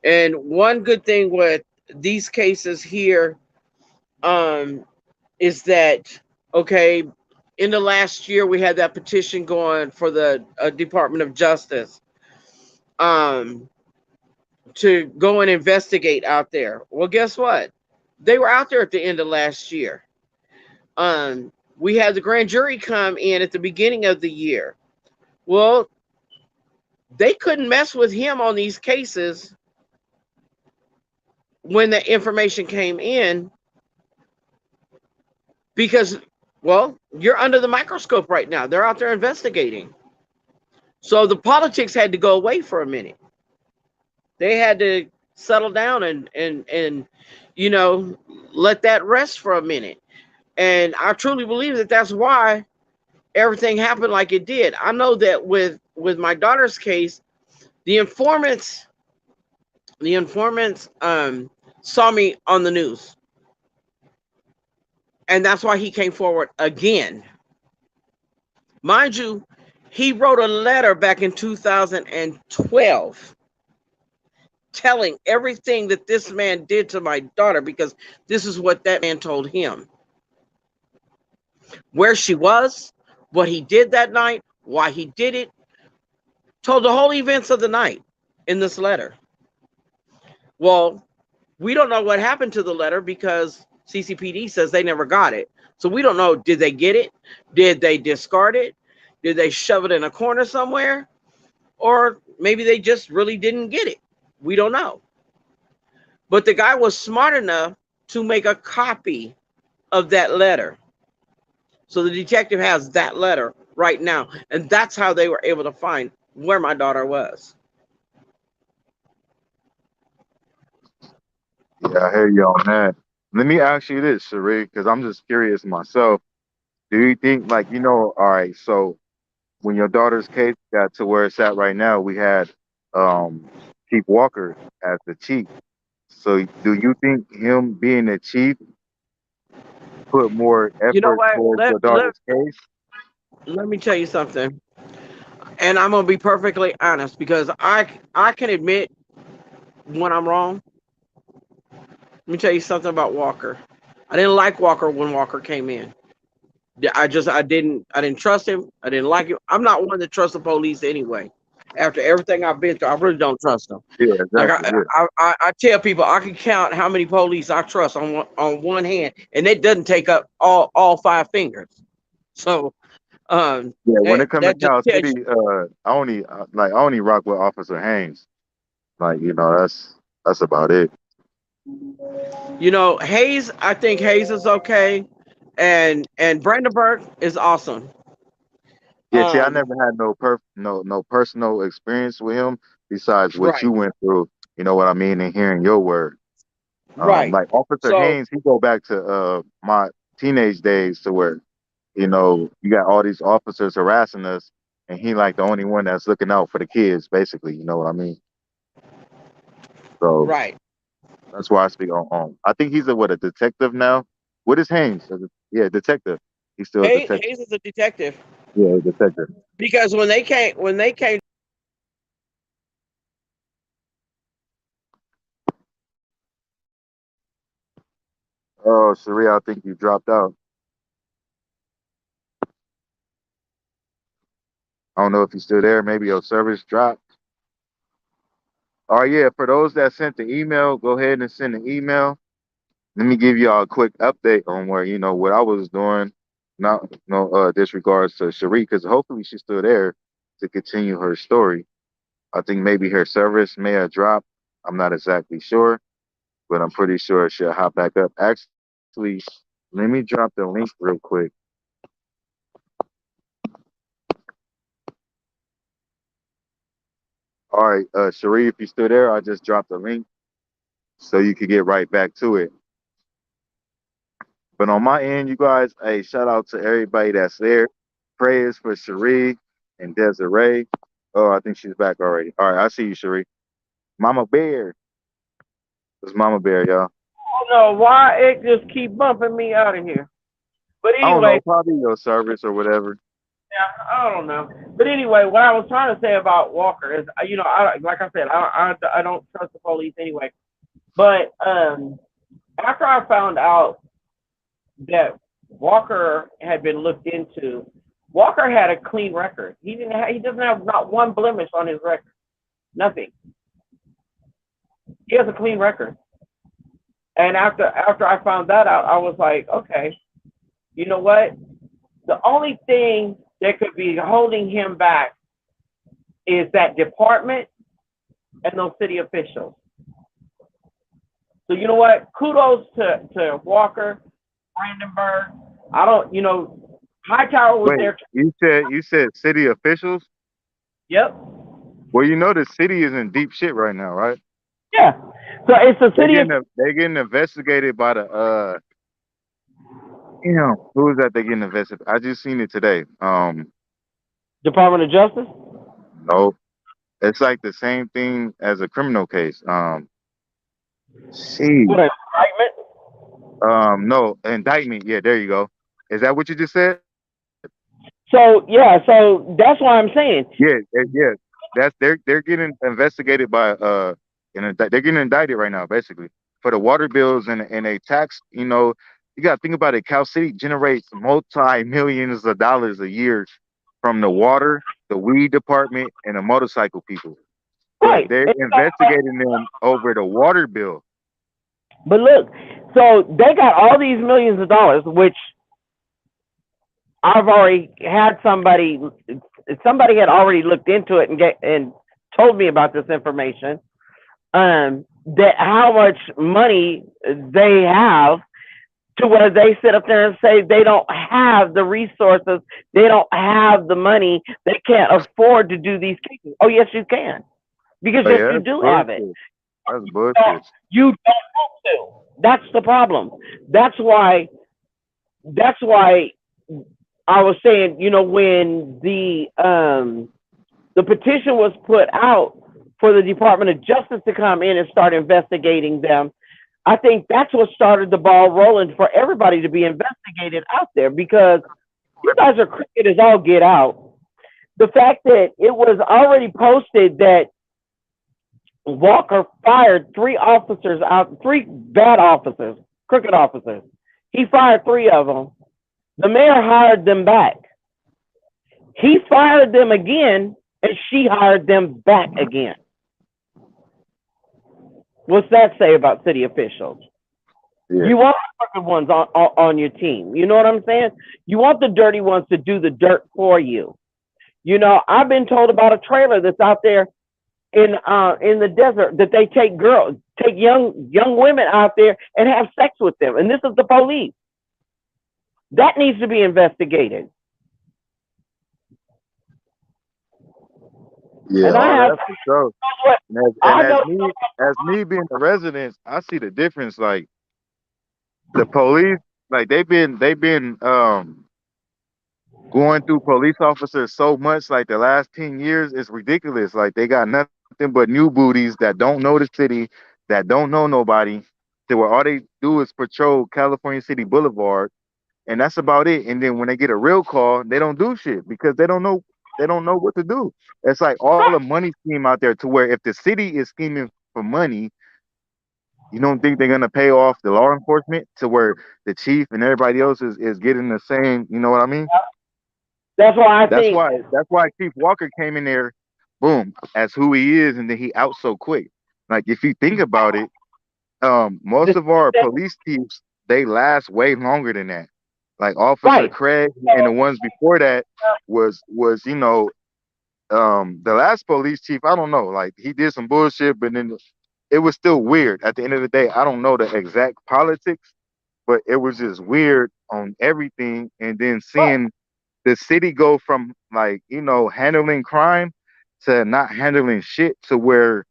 And one good thing with these cases here, um, is that okay? In the last year, we had that petition going for the Department of Justice, um, to go and investigate out there. Well, guess what? They were out there at the end of last year. We had the grand jury come in at the beginning of the year. Well, they couldn't mess with him on these cases when the information came in because, well, you're under the microscope right now. They're out there investigating. So the politics had to go away for a minute. They had to settle down and you know let that rest for a minute. And I truly believe that that's why everything happened like it did. I know that with my daughter's case, the informants saw me on the news, and that's why he came forward again. Mind you, he wrote a letter back in 2012 telling everything that this man did to my daughter because this is what that man told him. Where she was, what he did that night, why he did it, told the whole events of the night in this letter. Well, we don't know what happened to the letter because CCPD says they never got it. So we don't know, did they get it? Did they discard it? Did they shove it in a corner somewhere? Or maybe they just really didn't get it. We don't know. But the guy was smart enough to make a copy of that letter. So the detective has that letter right now. And that's how they were able to find where my daughter was.
Yeah, I hear you on that. Let me ask you this, Sheree, because I'm just curious myself. Do you think, like, all right, so when your daughter's case got to where it's at right now, we had um Chief Walker as the chief. So do you think him being the chief put more
You know
effort
what?
towards
Let,
your
let,
daughter's case?
let me tell you something. And I'm going to be perfectly honest because I can admit when I'm wrong. Let me tell you something about Walker. I didn't like Walker when Walker came in. I didn't trust him. I didn't like him. I'm not one that trusts the police anyway. After everything I've been through, I really don't trust them.
Yeah,
Like
exactly. Yeah.
I tell people I can count how many police I trust on one hand, and it doesn't take up all five fingers. So
Yeah, when
that
it comes to
that just
Cal
tells
City, I only rock with Officer Haynes. Like, that's about it.
Hayes. I think Hayes is okay, and Brandenburg is awesome.
Yeah, see, I
Um,
never had no personal experience with him besides what
right,
you went through. You know what I mean, and hearing your word.
right.
Like Officer
So
Haynes, he go back to my teenage days to where you got all these officers harassing us, and he like the only one that's looking out for the kids, basically. You know what I mean? So
right,
that's why I speak on. I think he's a detective now. What is Haynes? Yeah, detective. He's still a detective.
Hayes is a detective
Yeah, detective.
because when they came.
Oh, Sharia, I think you dropped out. I don't know if you're still there. Maybe your service dropped. Oh yeah, for those that sent the email, go ahead and send the email. Let me give y'all a quick update on where what I was doing. Not no disregards to Cherie, because hopefully she's still there to continue her story. I think maybe her service may have dropped. I'm not exactly sure, but I'm pretty sure she'll hop back up. Actually, let me drop the link real quick. All right, Cherie, if you're still there, I just dropped the link. so you could get right back to it. But on my end, you guys, hey, shout out to everybody that's there. Prayers for Cherie and Desiree. Oh, I think she's back already. All right, I see you, Cherie. Mama Bear. It's Mama Bear, y'all.
I don't know why it just keep bumping me out of here. But
I don't know,
anyway,
probably your service or whatever.
yeah, I don't know. But anyway, what I was trying to say about Walker is, like I said, I don't trust the police anyway. But after I found out that Walker had been looked into, Walker had a clean record. He doesn't have not one blemish on his record. Nothing. He has a clean record. And after I found that out, I was like, okay, you know what? The only thing that could be holding him back is that department and those city officials. So you know what? Kudos to Walker, Brandenburg. I don't, Hightower was
Wait,
there.
you said city officials?
Yep.
Well, you know the city is in deep shit right now, right?
Yeah. So it's the
They're
city of
getting investigated by the who is that they getting investigated? I just seen it today.
Department of Justice.
No, it's like the same thing as a criminal case. See,
What an indictment.
no, indictment. Yeah, there you go. Is that what you just said?
So yeah, so that's why I'm saying.
Yeah, yeah. That's they're getting investigated by they're getting indicted right now, basically, for the water bills and a tax. You got to think about it. Cal City generates multi millions of dollars a year from the water, the weed department, and the motorcycle people. But
Right.
they're investigating them over the water bill.
But look, so they got all these millions of dollars, which I've already had somebody had already looked into it and told me about this information. That how much money they have to where they sit up there and say they don't have the resources, they don't have the money, they can't afford to do these cases. Oh yes, you can, because
Oh,
yes,
yeah,
you
that's
do have it.
bullshit. That's bullshit.
You don't want to. That's the problem. That's why. That's why I was saying, when the petition was put out for the Department of Justice to come in and start investigating them, I think that's what started the ball rolling for everybody to be investigated out there, because you guys are crooked as all get out. The fact that it was already posted that Walker fired three bad officers, crooked officers. He fired three of them. The mayor hired them back. He fired them again, and she hired them back again. What's that say about city officials?
Yeah.
You want the crooked ones on your team. You know what I'm saying? You want the dirty ones to do the dirt for you. I've been told about a trailer that's out there in the desert that they take young women out there and have sex with them, and this is the police. That needs to be investigated.
Yeah,
And I
all
have
that for sure.
what
And as,
I
and
know.
as me being a resident, I see the difference. Like the police, like they've been going through police officers so much. Like the last 10 years, it's ridiculous. Like they got nothing but new booties that don't know the city, that don't know nobody, to where all they do is patrol California City Boulevard, and that's about it. And then when they get a real call, they don't do shit because they don't know what to do. It's like all the money scheme out there to where if the city is scheming for money, you don't think they're gonna pay off the law enforcement to where the chief and everybody else is getting the same, you know what I mean?
That's why I
That's
think
why that's why Chief Walker came in there, boom, as who he is, and then he out so quick. Like if you think about it, most
this,
of our police chiefs, they last way longer than that. Like Officer
right.
Craig and the ones before that was the last police chief. I don't know, like he did some bullshit, but then it was still weird. At the end of the day, I don't know the exact politics, but it was just weird on everything. And then seeing the city go from like handling crime to not handling shit to where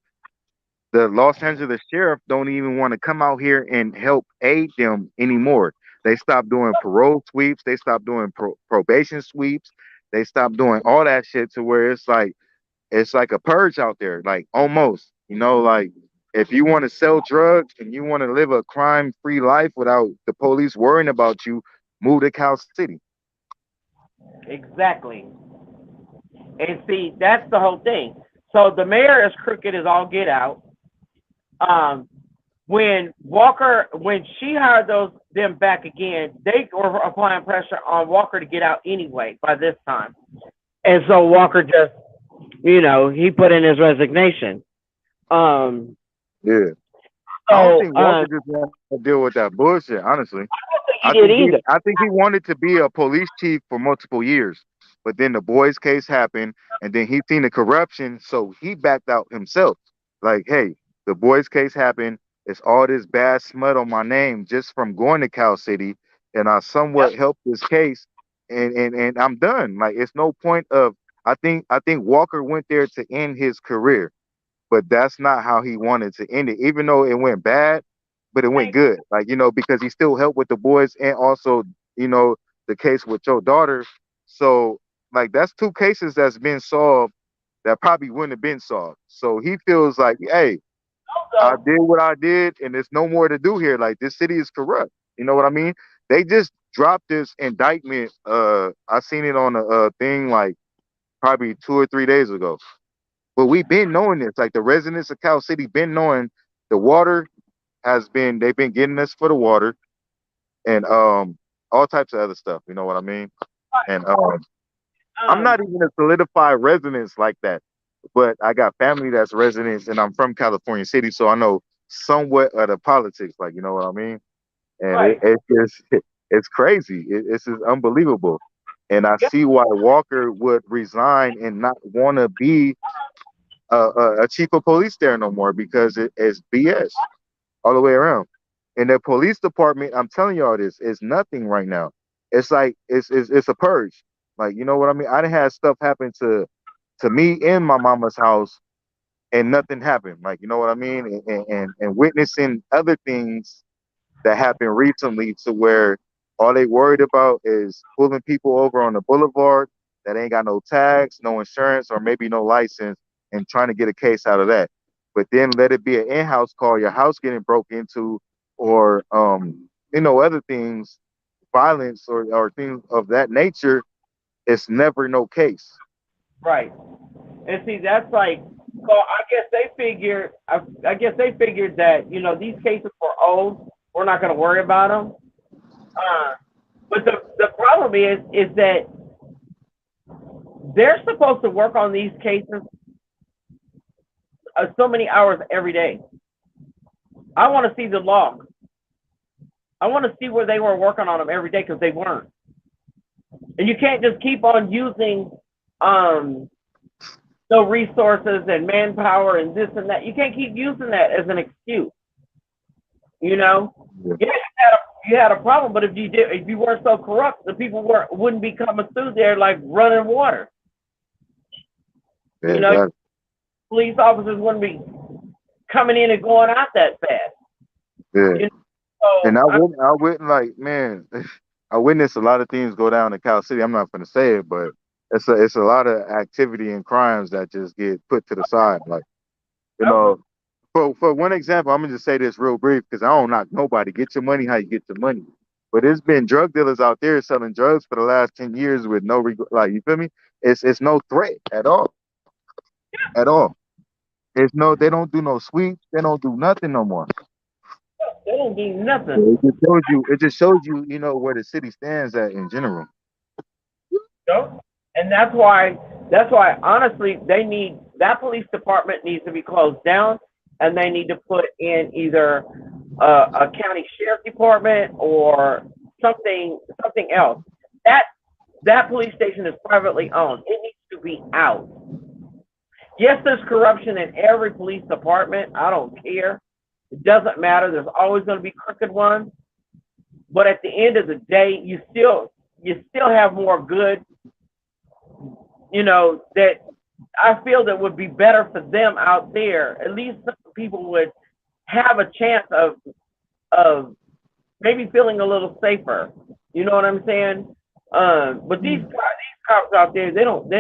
the Los Angeles sheriff don't even want to come out here and help aid them anymore. They stopped doing parole sweeps. They stopped doing probation sweeps. They stopped doing all that shit to where it's like a purge out there, like almost. Like if you want to sell drugs and you want to live a crime-free life without the police worrying about you, move to Cal City.
Exactly. And see, that's the whole thing. So the mayor is crooked as all get out. Um, when she hired them back again, they were applying pressure on Walker to get out anyway by this time. And so Walker just, he put in his resignation.
Yeah. I don't
So
think Walker just wanted to deal with that bullshit, honestly.
he did either.
I think he wanted to be a police chief for multiple years, but then the boys case happened, and then he seen the corruption, so he backed out himself. Like, hey, the boys case happened. It's all this bad smut on my name just from going to Cal City, and I somewhat helped this case, and I'm done. Like, it's no point of. I think Walker went there to end his career, but that's not how he wanted to end it. Even though it went bad, but it went good. Like, because he still helped with the boys and also, you know, the case with your daughter. So like that's two cases that's been solved that probably wouldn't have been solved. So he feels like, hey, I
Also,
did what I did and there's no more to do here. Like this city is corrupt. You know what I mean? They just dropped this indictment. I seen it on a thing like probably 2 or 3 days ago. But we've been knowing this. Like the residents of Cal City been knowing the water they've been getting us for the water and all types of other stuff. You know what I mean? And I'm not even a solidified resident like that, but I got family that's residents, and I'm from California City, so I know somewhat of the politics. Like you know what I mean? And
right.
it's just it's crazy. It's just unbelievable. And I
Yep.
see why Walker would resign and not want to be a chief of police there no more because it's BS all the way around. And the police department, I'm telling y'all this, is nothing right now. It's like it's a purge. Like you know what I mean? I done had stuff happen to me in my mama's house and nothing happened. Like you know what I mean? And witnessing other things that happened recently to where all they worried about is pulling people over on the boulevard that ain't got no tags, no insurance, or maybe no license, and trying to get a case out of that. But then let it be an in-house call, your house getting broke into, or other things, violence or things of that nature. It's never no case.
Right. And see, that's like, so I guess they figured, I guess they figured that, these cases were old. We're not going to worry about them. But the problem is that they're supposed to work on these cases so many hours every day. I want to see the log. I want to see where they were working on them every day because they weren't. And you can't just keep on using no resources and manpower and this and that. You can't keep using that as an excuse. You know,
Yeah,
yeah, you had a problem, but if you weren't so corrupt, the people wouldn't be coming through there like running water.
yeah,
You know,
exactly.
police officers wouldn't be coming in and going out that fast.
Yeah.
You know,
And
so
I wouldn't like, man, I witnessed a lot of things go down in Cal City. I'm not gonna say it, but it's a lot of activity and crimes that just get put to the side. Like, you know, for one example, I'm gonna just say this real brief because I don't knock nobody. Get your money how you get your money. But there's been drug dealers out there selling drugs for the last 10 years with no regret. Like, you feel me? It's no threat at all. At all. They don't do no sweeps. They don't do nothing no more.
they don't do
So
nothing.
it just shows you, where the city stands at in general.
No, and that's why honestly that police department needs to be closed down, and they need to put in either a county sheriff department or something else. That that police station is privately owned. It needs to be out. Yes, there's corruption in every police department. I don't care. It doesn't matter. There's always going to be crooked ones. But at the end of the day, you still have more good, that I feel that would be better for them out there. At least people would have a chance of maybe feeling a little safer. You know what I'm saying? But these cops out there, they don't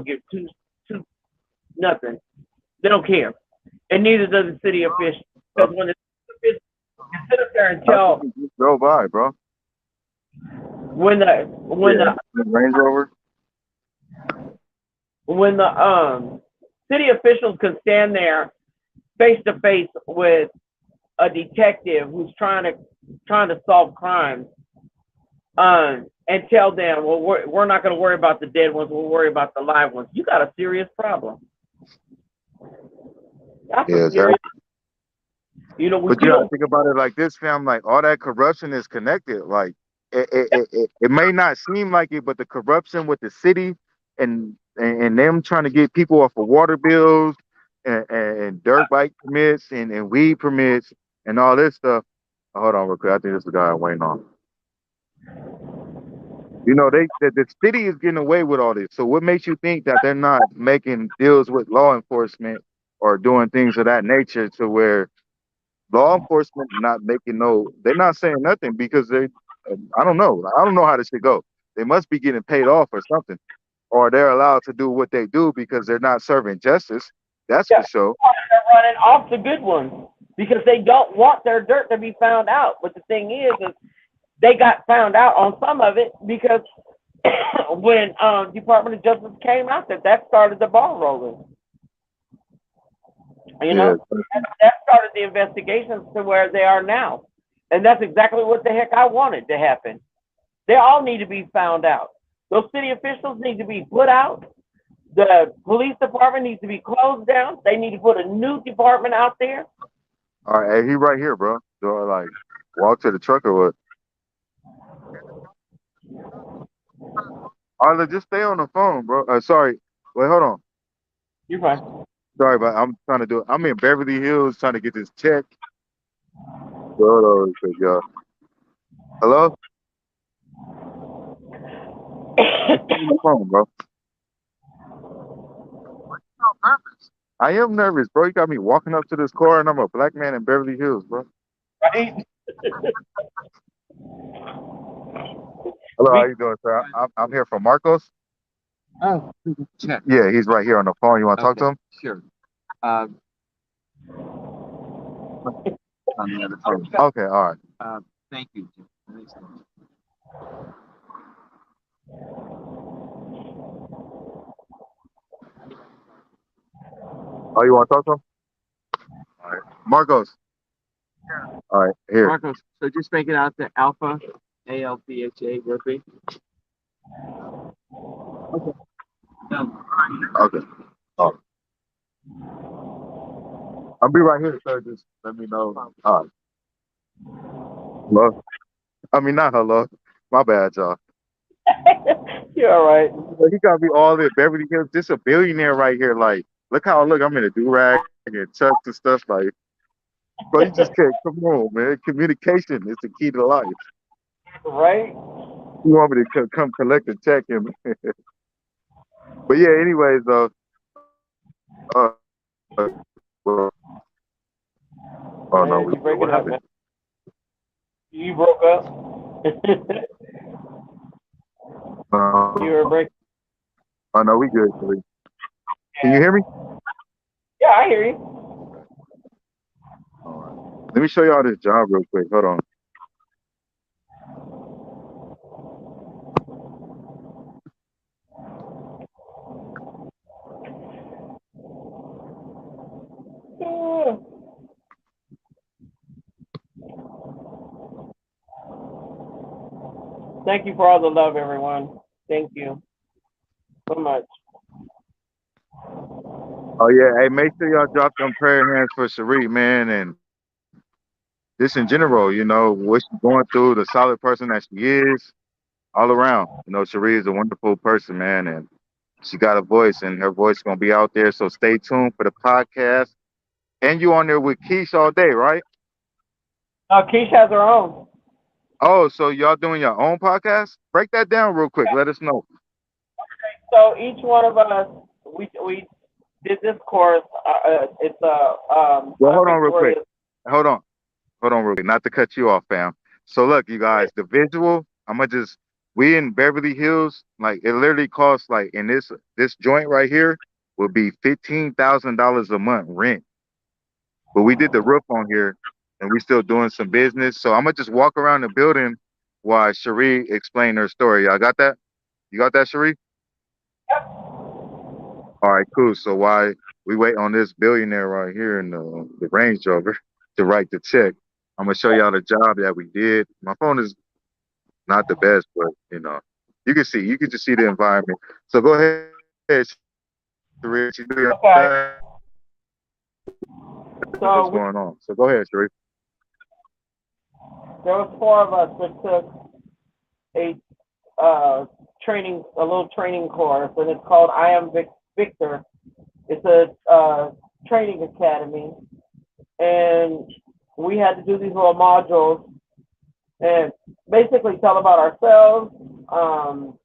give two nothing. They don't care, and neither does the city officials. Because when the city officials can sit up there and
I
tell
think you just drove by, bro. The Range Rover.
when the city officials can stand there face to face with a detective who's trying to solve crimes, and tell them, well, we're not going to worry about the dead ones, we'll worry about the live ones. You got a serious problem. That's
Yeah,
a serious.
but you gotta think about it like this, fam. Like all that corruption is connected. Like it may not seem like it, but the corruption with the city and them trying to get people off of water bills and dirt bike permits and weed permits and all this stuff. Hold on, real quick. I think this is the guy I'm waiting on. You know, the city is getting away with all this. So what makes you think that they're not making deals with law enforcement or doing things of that nature to where law enforcement not making they're not saying nothing because I don't know how this should go. They must be getting paid off or something, or they're allowed to do what they do because they're not serving justice. That's
Yeah,
for sure.
they're running off the good ones because they don't want their dirt to be found out. But the thing is they got found out on some of it because when Department of Justice came out, that started the ball rolling. You
Yeah,
know, that started the investigations to where they are now, and that's exactly what the heck I wanted to happen. They all need to be found out. Those city officials need to be put out. The police department needs to be closed down. They need to put a new department out there.
all right. Hey, he right here, bro. Do I like walk to the truck or what? Arla, just stay on the phone, bro. Sorry. Wait, hold on.
You're fine.
Sorry, but I'm trying to do it. I'm in Beverly Hills trying to get this check. Hold on, real quick, y'all. Hello? Stay on the phone, bro. I am nervous, bro. You got me walking up to this car, and I'm a black man in Beverly Hills, bro.
Right?
Hello, how you doing, sir? I'm here from Marcos.
Oh, check.
Yeah, he's right here on the phone. You want to talk to
Okay,
him?
sure. On the other phone.
Okay, all right.
Thank you, Jim. Thanks so much.
Oh, you want to talk to him? All right. Marcos. All right, here.
Marcos, so just make it out to Alpha, ALPHA, Berkeley. Okay. Done.
Okay. Oh, I'll be right here, sir. Just let me know. All right. Hello? I mean, not hello. My bad, y'all.
You're all right.
He got me all in Beverly Hills. This a billionaire right here. Like, look how I look. I'm in a do-rag and chucks and stuff. Like, bro, you just can't. Come on, man. Communication is the key to life.
Right?
You want me to come collect a check and but yeah, anyways, uh, well, oh no,
Man, you
what
breaking up,
happened?
man. You broke up. You were breaking.
Oh no, we good. Can you hear me?
Yeah, I hear you.
All right. Let me show y'all this job real quick. Hold on.
Thank you for all the love, everyone. Thank you so much.
Oh yeah, hey, make sure y'all drop them prayer hands for Cherie, man, and this in general, you know, what she's going through, the solid person that she is, all around. You know, Cherie is a wonderful person, man, and she got a voice, and her voice is gonna be out there. So stay tuned for the podcast. And you on there with Keish all day, right?
Keish has her own.
Oh, so y'all doing your own podcast? Break that down real quick. Let us know.
So each one of us, we did this course. It's
Well,
I'm
hold on real quick.
Victoria's.
Hold on. Hold on real quick. Not to cut you off, fam. So look, you guys, the visual, I'm gonna just we in Beverly Hills, like it literally costs like in this joint right here will be $15,000 a month rent. But we did the roof on here and we still doing some business. So I'm gonna just walk around the building while Cherie explain her story. Y'all got that? You got that, Cherie? All right, cool. So while we wait on this billionaire right here in the Range Rover to write the check, I'm gonna show y'all the job that we did. My phone is not the best, but you can just see the environment. So go ahead, Cherie. She's doing
Okay,
what's going
so
on. So go ahead, Cherie.
there was four of us that took a a little training course, and it's called I Am Victor. It's a training academy, and we had to do these little modules and basically tell about ourselves, um,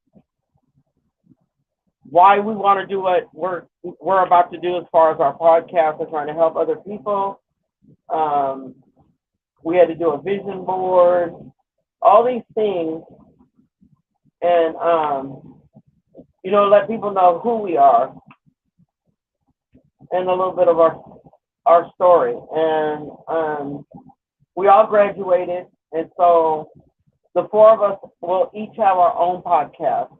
why we want to do what we're about to do as far as our podcast and trying to help other people. Um, we had to do a vision board, all these things, and let people know who we are and a little bit of our story. And we all graduated, and so the four of us will each have our own podcast.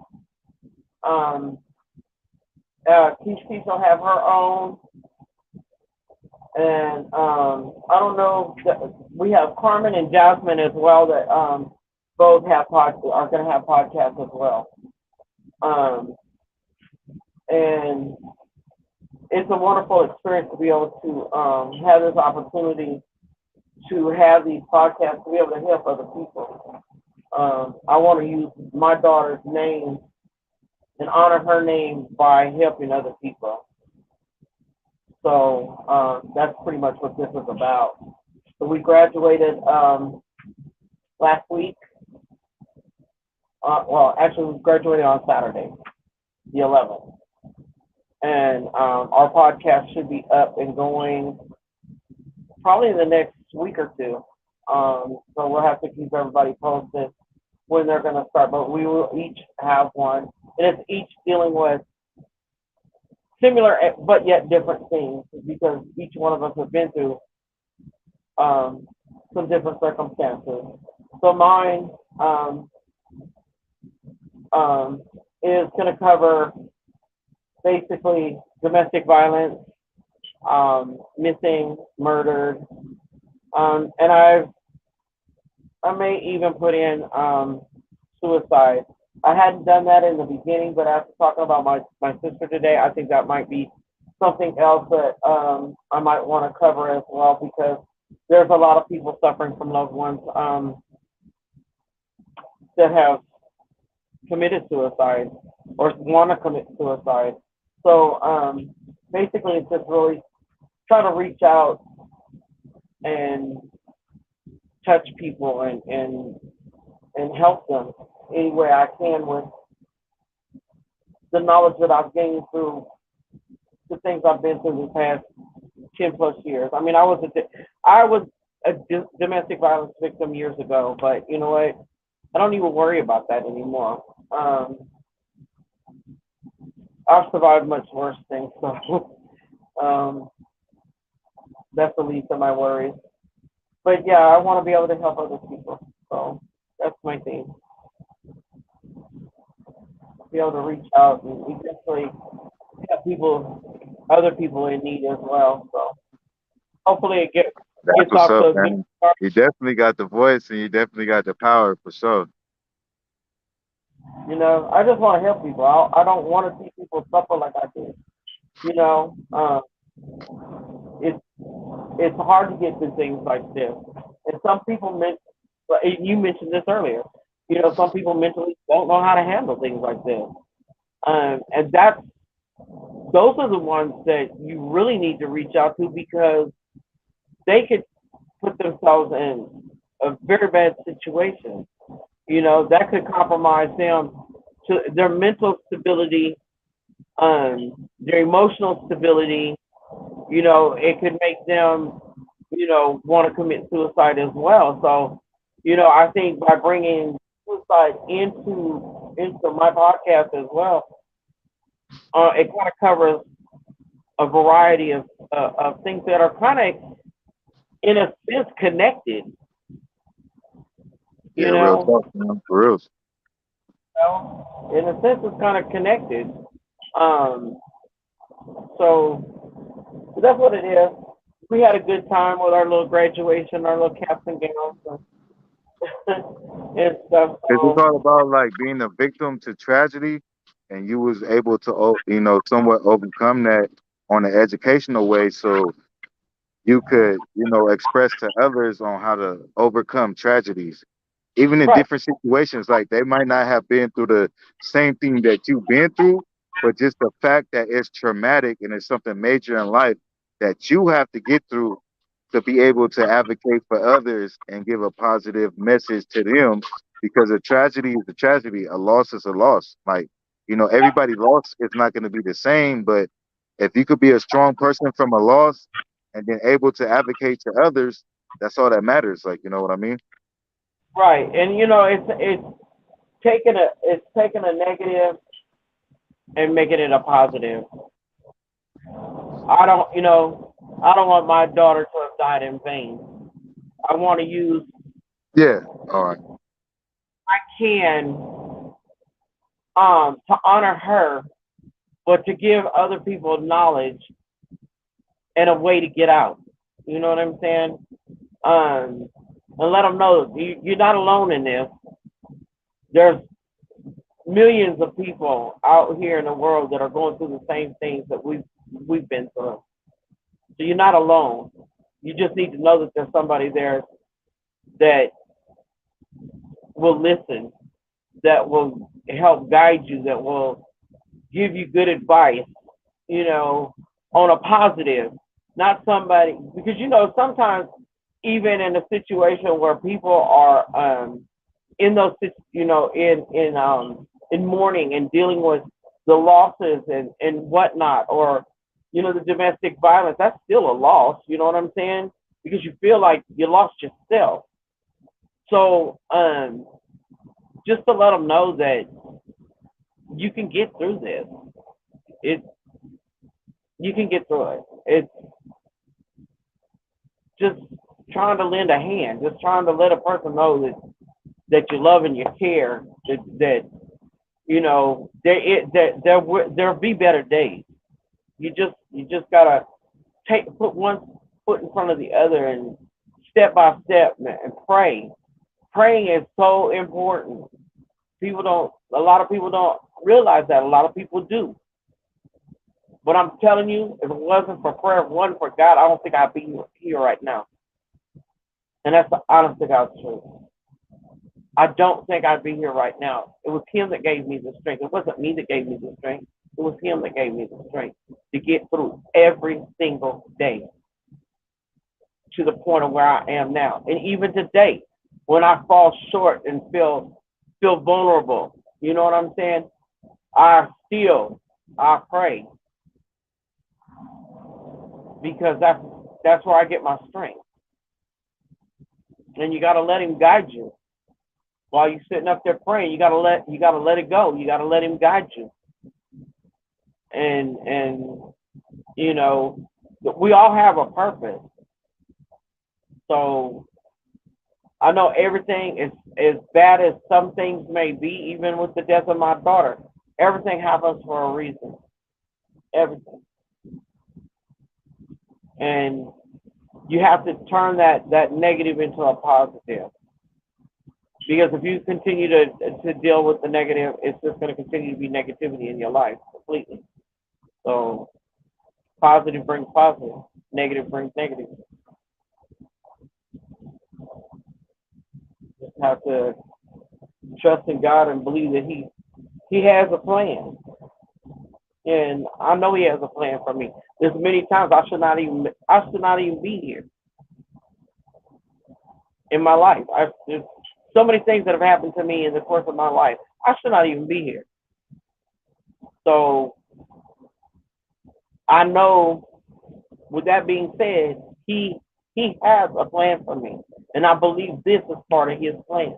Um, Keisha will have her own, and I don't know. We have Carmen and Jasmine as well that both are going to have podcasts as well. Um, and it's a wonderful experience to be able to have this opportunity to have these podcasts to be able to help other people. I want to use my daughter's name and honor her name by helping other people. So that's pretty much what this is about. So we graduated last week. Well, actually, we graduated on Saturday, the 11th. And our podcast should be up and going probably in the next week or two. So we'll have to keep everybody posted when they're going to start. But we will each have one. And it's each dealing with similar but yet different things because each one of us has been through some different circumstances. So mine is going to cover basically domestic violence, missing, murdered, and I may even put in suicide. I hadn't done that in the beginning, but after talking about my sister today, I think that might be something else that I might want to cover as well because there's a lot of people suffering from loved ones that have committed suicide or want to commit suicide. So basically, it's just really trying to reach out and touch people and help them any way I can with the knowledge that I've gained through the things I've been through the past 10 plus years. I mean, I was a domestic violence victim years ago, but you know what? I don't even worry about that anymore. I've survived much worse things, so that's the least of my worries. But yeah, I want to be able to help other people. So that's my thing. Be able to reach out and eventually other people in need as well. So hopefully it
That's
gets
what's
off to
up,
a good
man.
start.
You definitely got the voice and you definitely got the power for sure.
I just want to help people. I don't want to see people suffer like I did. You know, it's it's hard to get through things like this, and some people you mentioned this earlier. Some people mentally don't know how to handle things like this, and those are the ones that you really need to reach out to because they could put themselves in a very bad situation. That could compromise them to their mental stability their emotional stability, it could make them, want to commit suicide as well. So, I think by bringing suicide into my podcast as well, it kind of covers a variety of things that are kind of, in a sense, connected.
Yeah,
You
real
know,
talk, man, for real.
in a sense, it's kind of connected. Um, so that's what it is. We had a good time with our little graduation, our little caps and gowns and stuff.
Cause it's
So
all about like being a victim to tragedy, and you was able to, somewhat overcome that on an educational way. So you could, express to others on how to overcome tragedies, even in
right,
different situations. Like they might not have been through the same thing that you've been through, but just the fact that it's traumatic and it's something major in life that you have to get through to be able to advocate for others and give a positive message to them, because a tragedy is a tragedy, a loss is a loss. Like, everybody loss is not going to be the same, but if you could be a strong person from a loss and then able to advocate to others, that's all that matters. Like, you know what I mean?
right, and it's taking a negative and making it a positive. I don't, I don't want my daughter to have died in vain. I want to use
Yeah. All right.
I can to honor her, but to give other people knowledge and a way to get out. You know what I'm saying? Um, and let them know you're not alone in this. There's millions of people out here in the world that are going through the same things that we've been through. So you're not alone. You just need to know that there's somebody there that will listen, that will help guide you, that will give you good advice, you know, on a positive, not somebody, because sometimes even in a situation where people are in those, in mourning and dealing with the losses and whatnot, or the domestic violence, that's still a loss. You know what I'm saying? Because you feel like you lost yourself. So just to let them know that you can get through this. It You can get through it. It's just trying to lend a hand, just trying to let a person know that you love and you care. That there'll be better days. You just gotta put one foot in front of the other and step by step and pray. Praying is so important. A lot of people don't realize that. A lot of people do. But I'm telling you, if it wasn't for prayer, if it wasn't for God, I don't think I'd be here right now. And that's the honest to God's truth. I don't think I'd be here right now. It was Him that gave me the strength. It wasn't me that gave me the strength. It was Him that gave me the strength to get through every single day to the point of where I am now. And even today, when I fall short and feel vulnerable, you know what I'm saying? I pray, because that's where I get my strength. And you got to let Him guide you while you're sitting up there praying. You got to let it go. You got to let Him guide you. And we all have a purpose. So I know everything is as bad as some things may be, even with the death of my daughter. Everything happens for a reason. Everything. And you have to turn that negative into a positive. Because if you continue to deal with the negative, it's just going to continue to be negativity in your life completely. So positive brings positive, negative brings negative. Just have to trust in God and believe that He has a plan. And I know He has a plan for me. There's many times I should not even be here in my life. There's so many things that have happened to me in the course of my life. I should not even be here. So I know. With that being said, he has a plan for me, and I believe this is part of his plan.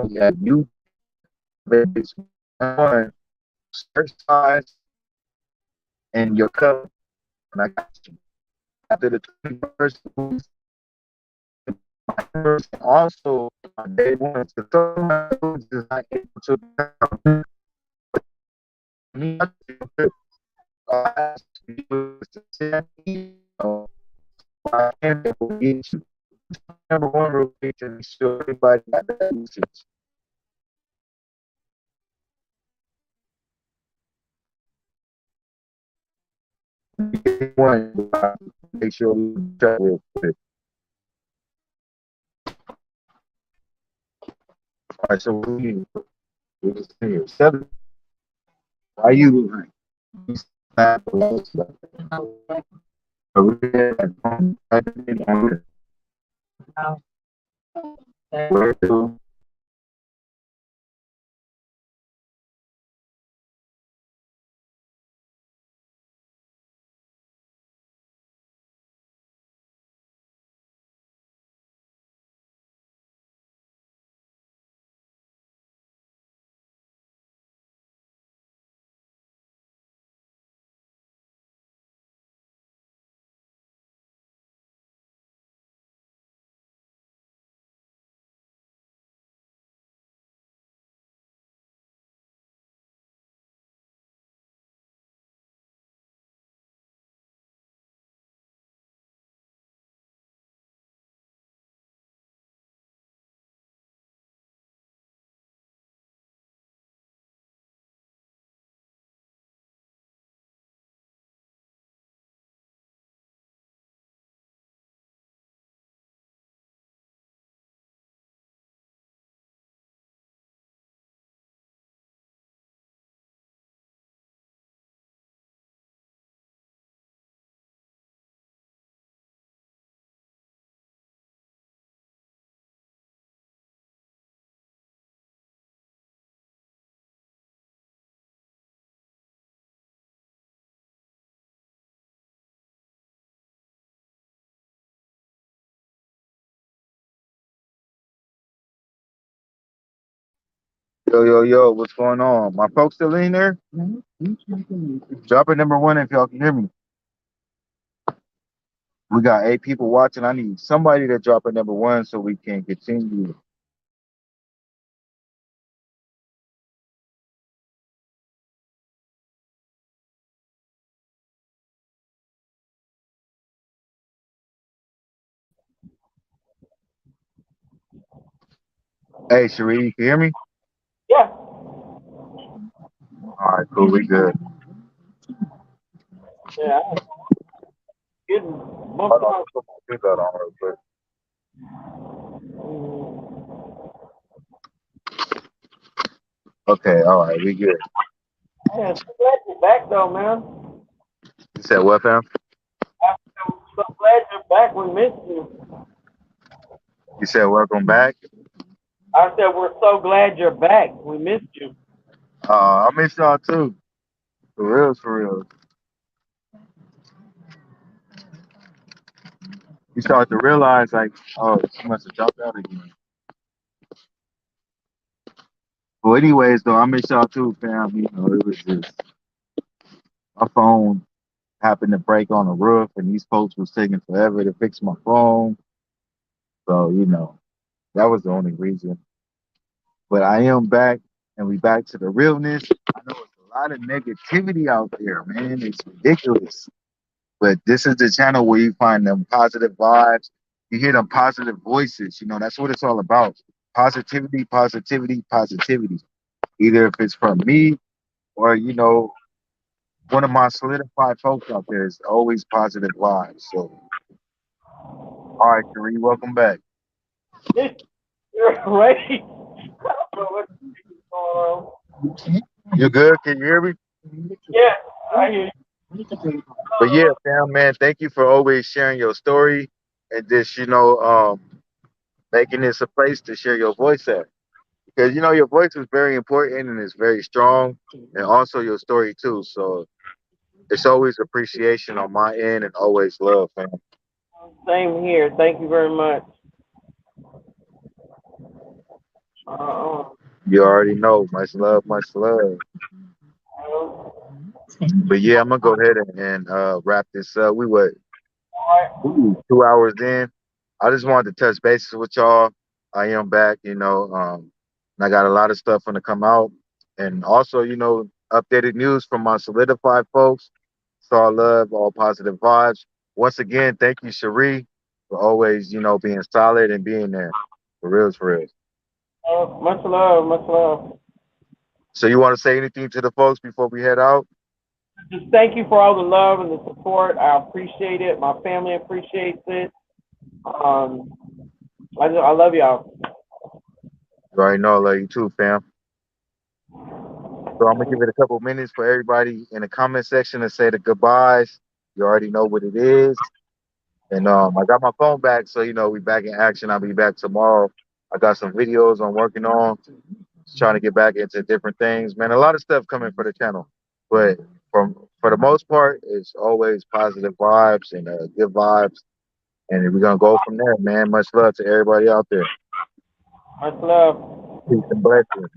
Yeah, you it's one search size and your color. And I got you. After the 21st, also on day one, so some is not able to me. I can't get you. Number one rotation, make sure everybody got that usage. One, make sure we check real quick. All right, so we just here. 7. Why you like where to? Yo, what's going on? My folks still in there? Drop it number one if y'all can hear me. We got 8 people watching. I need somebody to drop it number one so we can continue. Hey, Sheree, you can hear me?
Yeah,
All right, cool. We good.
yeah. Getting
Hold
bumped
on,
on.
let's put my seatbelt on real quick. Okay, all right, we good.
Yeah, so glad you're back though, man.
You said what, fam?
I'm so glad you're back. We missed you.
You said welcome back.
I said we're so glad you're back. We missed you.
I miss y'all too. For real, for real. You start to realize like, oh, she must have dropped out again. Well, anyways, though, I miss y'all too, fam. You know, it was just my phone happened to break on the roof, and these folks was taking forever to fix my phone. So, you know, that was the only reason. But I am back, and we back to the realness. I know it's a lot of negativity out there, man. It's ridiculous. But this is the channel where you find them positive vibes. You hear them positive voices. You know, that's what it's all about. Positivity, positivity, positivity. Either if it's from me or, you know, one of my solidified folks out there is always positive vibes. So, all right, Sheree, welcome back.
You're right. What's going on?
You good? Can you hear me?
Yeah, I hear
But yeah, fam, man, thank you for always sharing your story and just, making this a place to share your voice at. Because, you know, your voice is very important and it's very strong, and also your story too. So it's always appreciation on my end and always love, fam.
you. Same here. Thank you very much. Uh,
You already know. Much love, much love. But yeah, I'm gonna go ahead and wrap this up. We were ooh, 2 hours in. I just wanted to touch bases with y'all. I am back, and I got a lot of stuff gonna come out, and also, updated news from my solidified folks. Saw love, all positive vibes. Once again, thank you, Cherie, for always, being solid and being there. For real, for real.
much love, much love.
So you want to say anything to the folks before we head out?
Just thank you for all the love and the support. I appreciate it. My family appreciates it. Um, I love y'all.
You already know I love you too, fam. So I'm gonna give it a couple minutes for everybody in the comment section to say the goodbyes. You already know what it is. And I got my phone back, so we back in action. I'll be back tomorrow. I got some videos I'm working on, just trying to get back into different things. Man, a lot of stuff coming for the channel, but for the most part, it's always positive vibes and good vibes. And we're gonna go from there, man. Much love to everybody out there.
Much love.
Peace and blessings.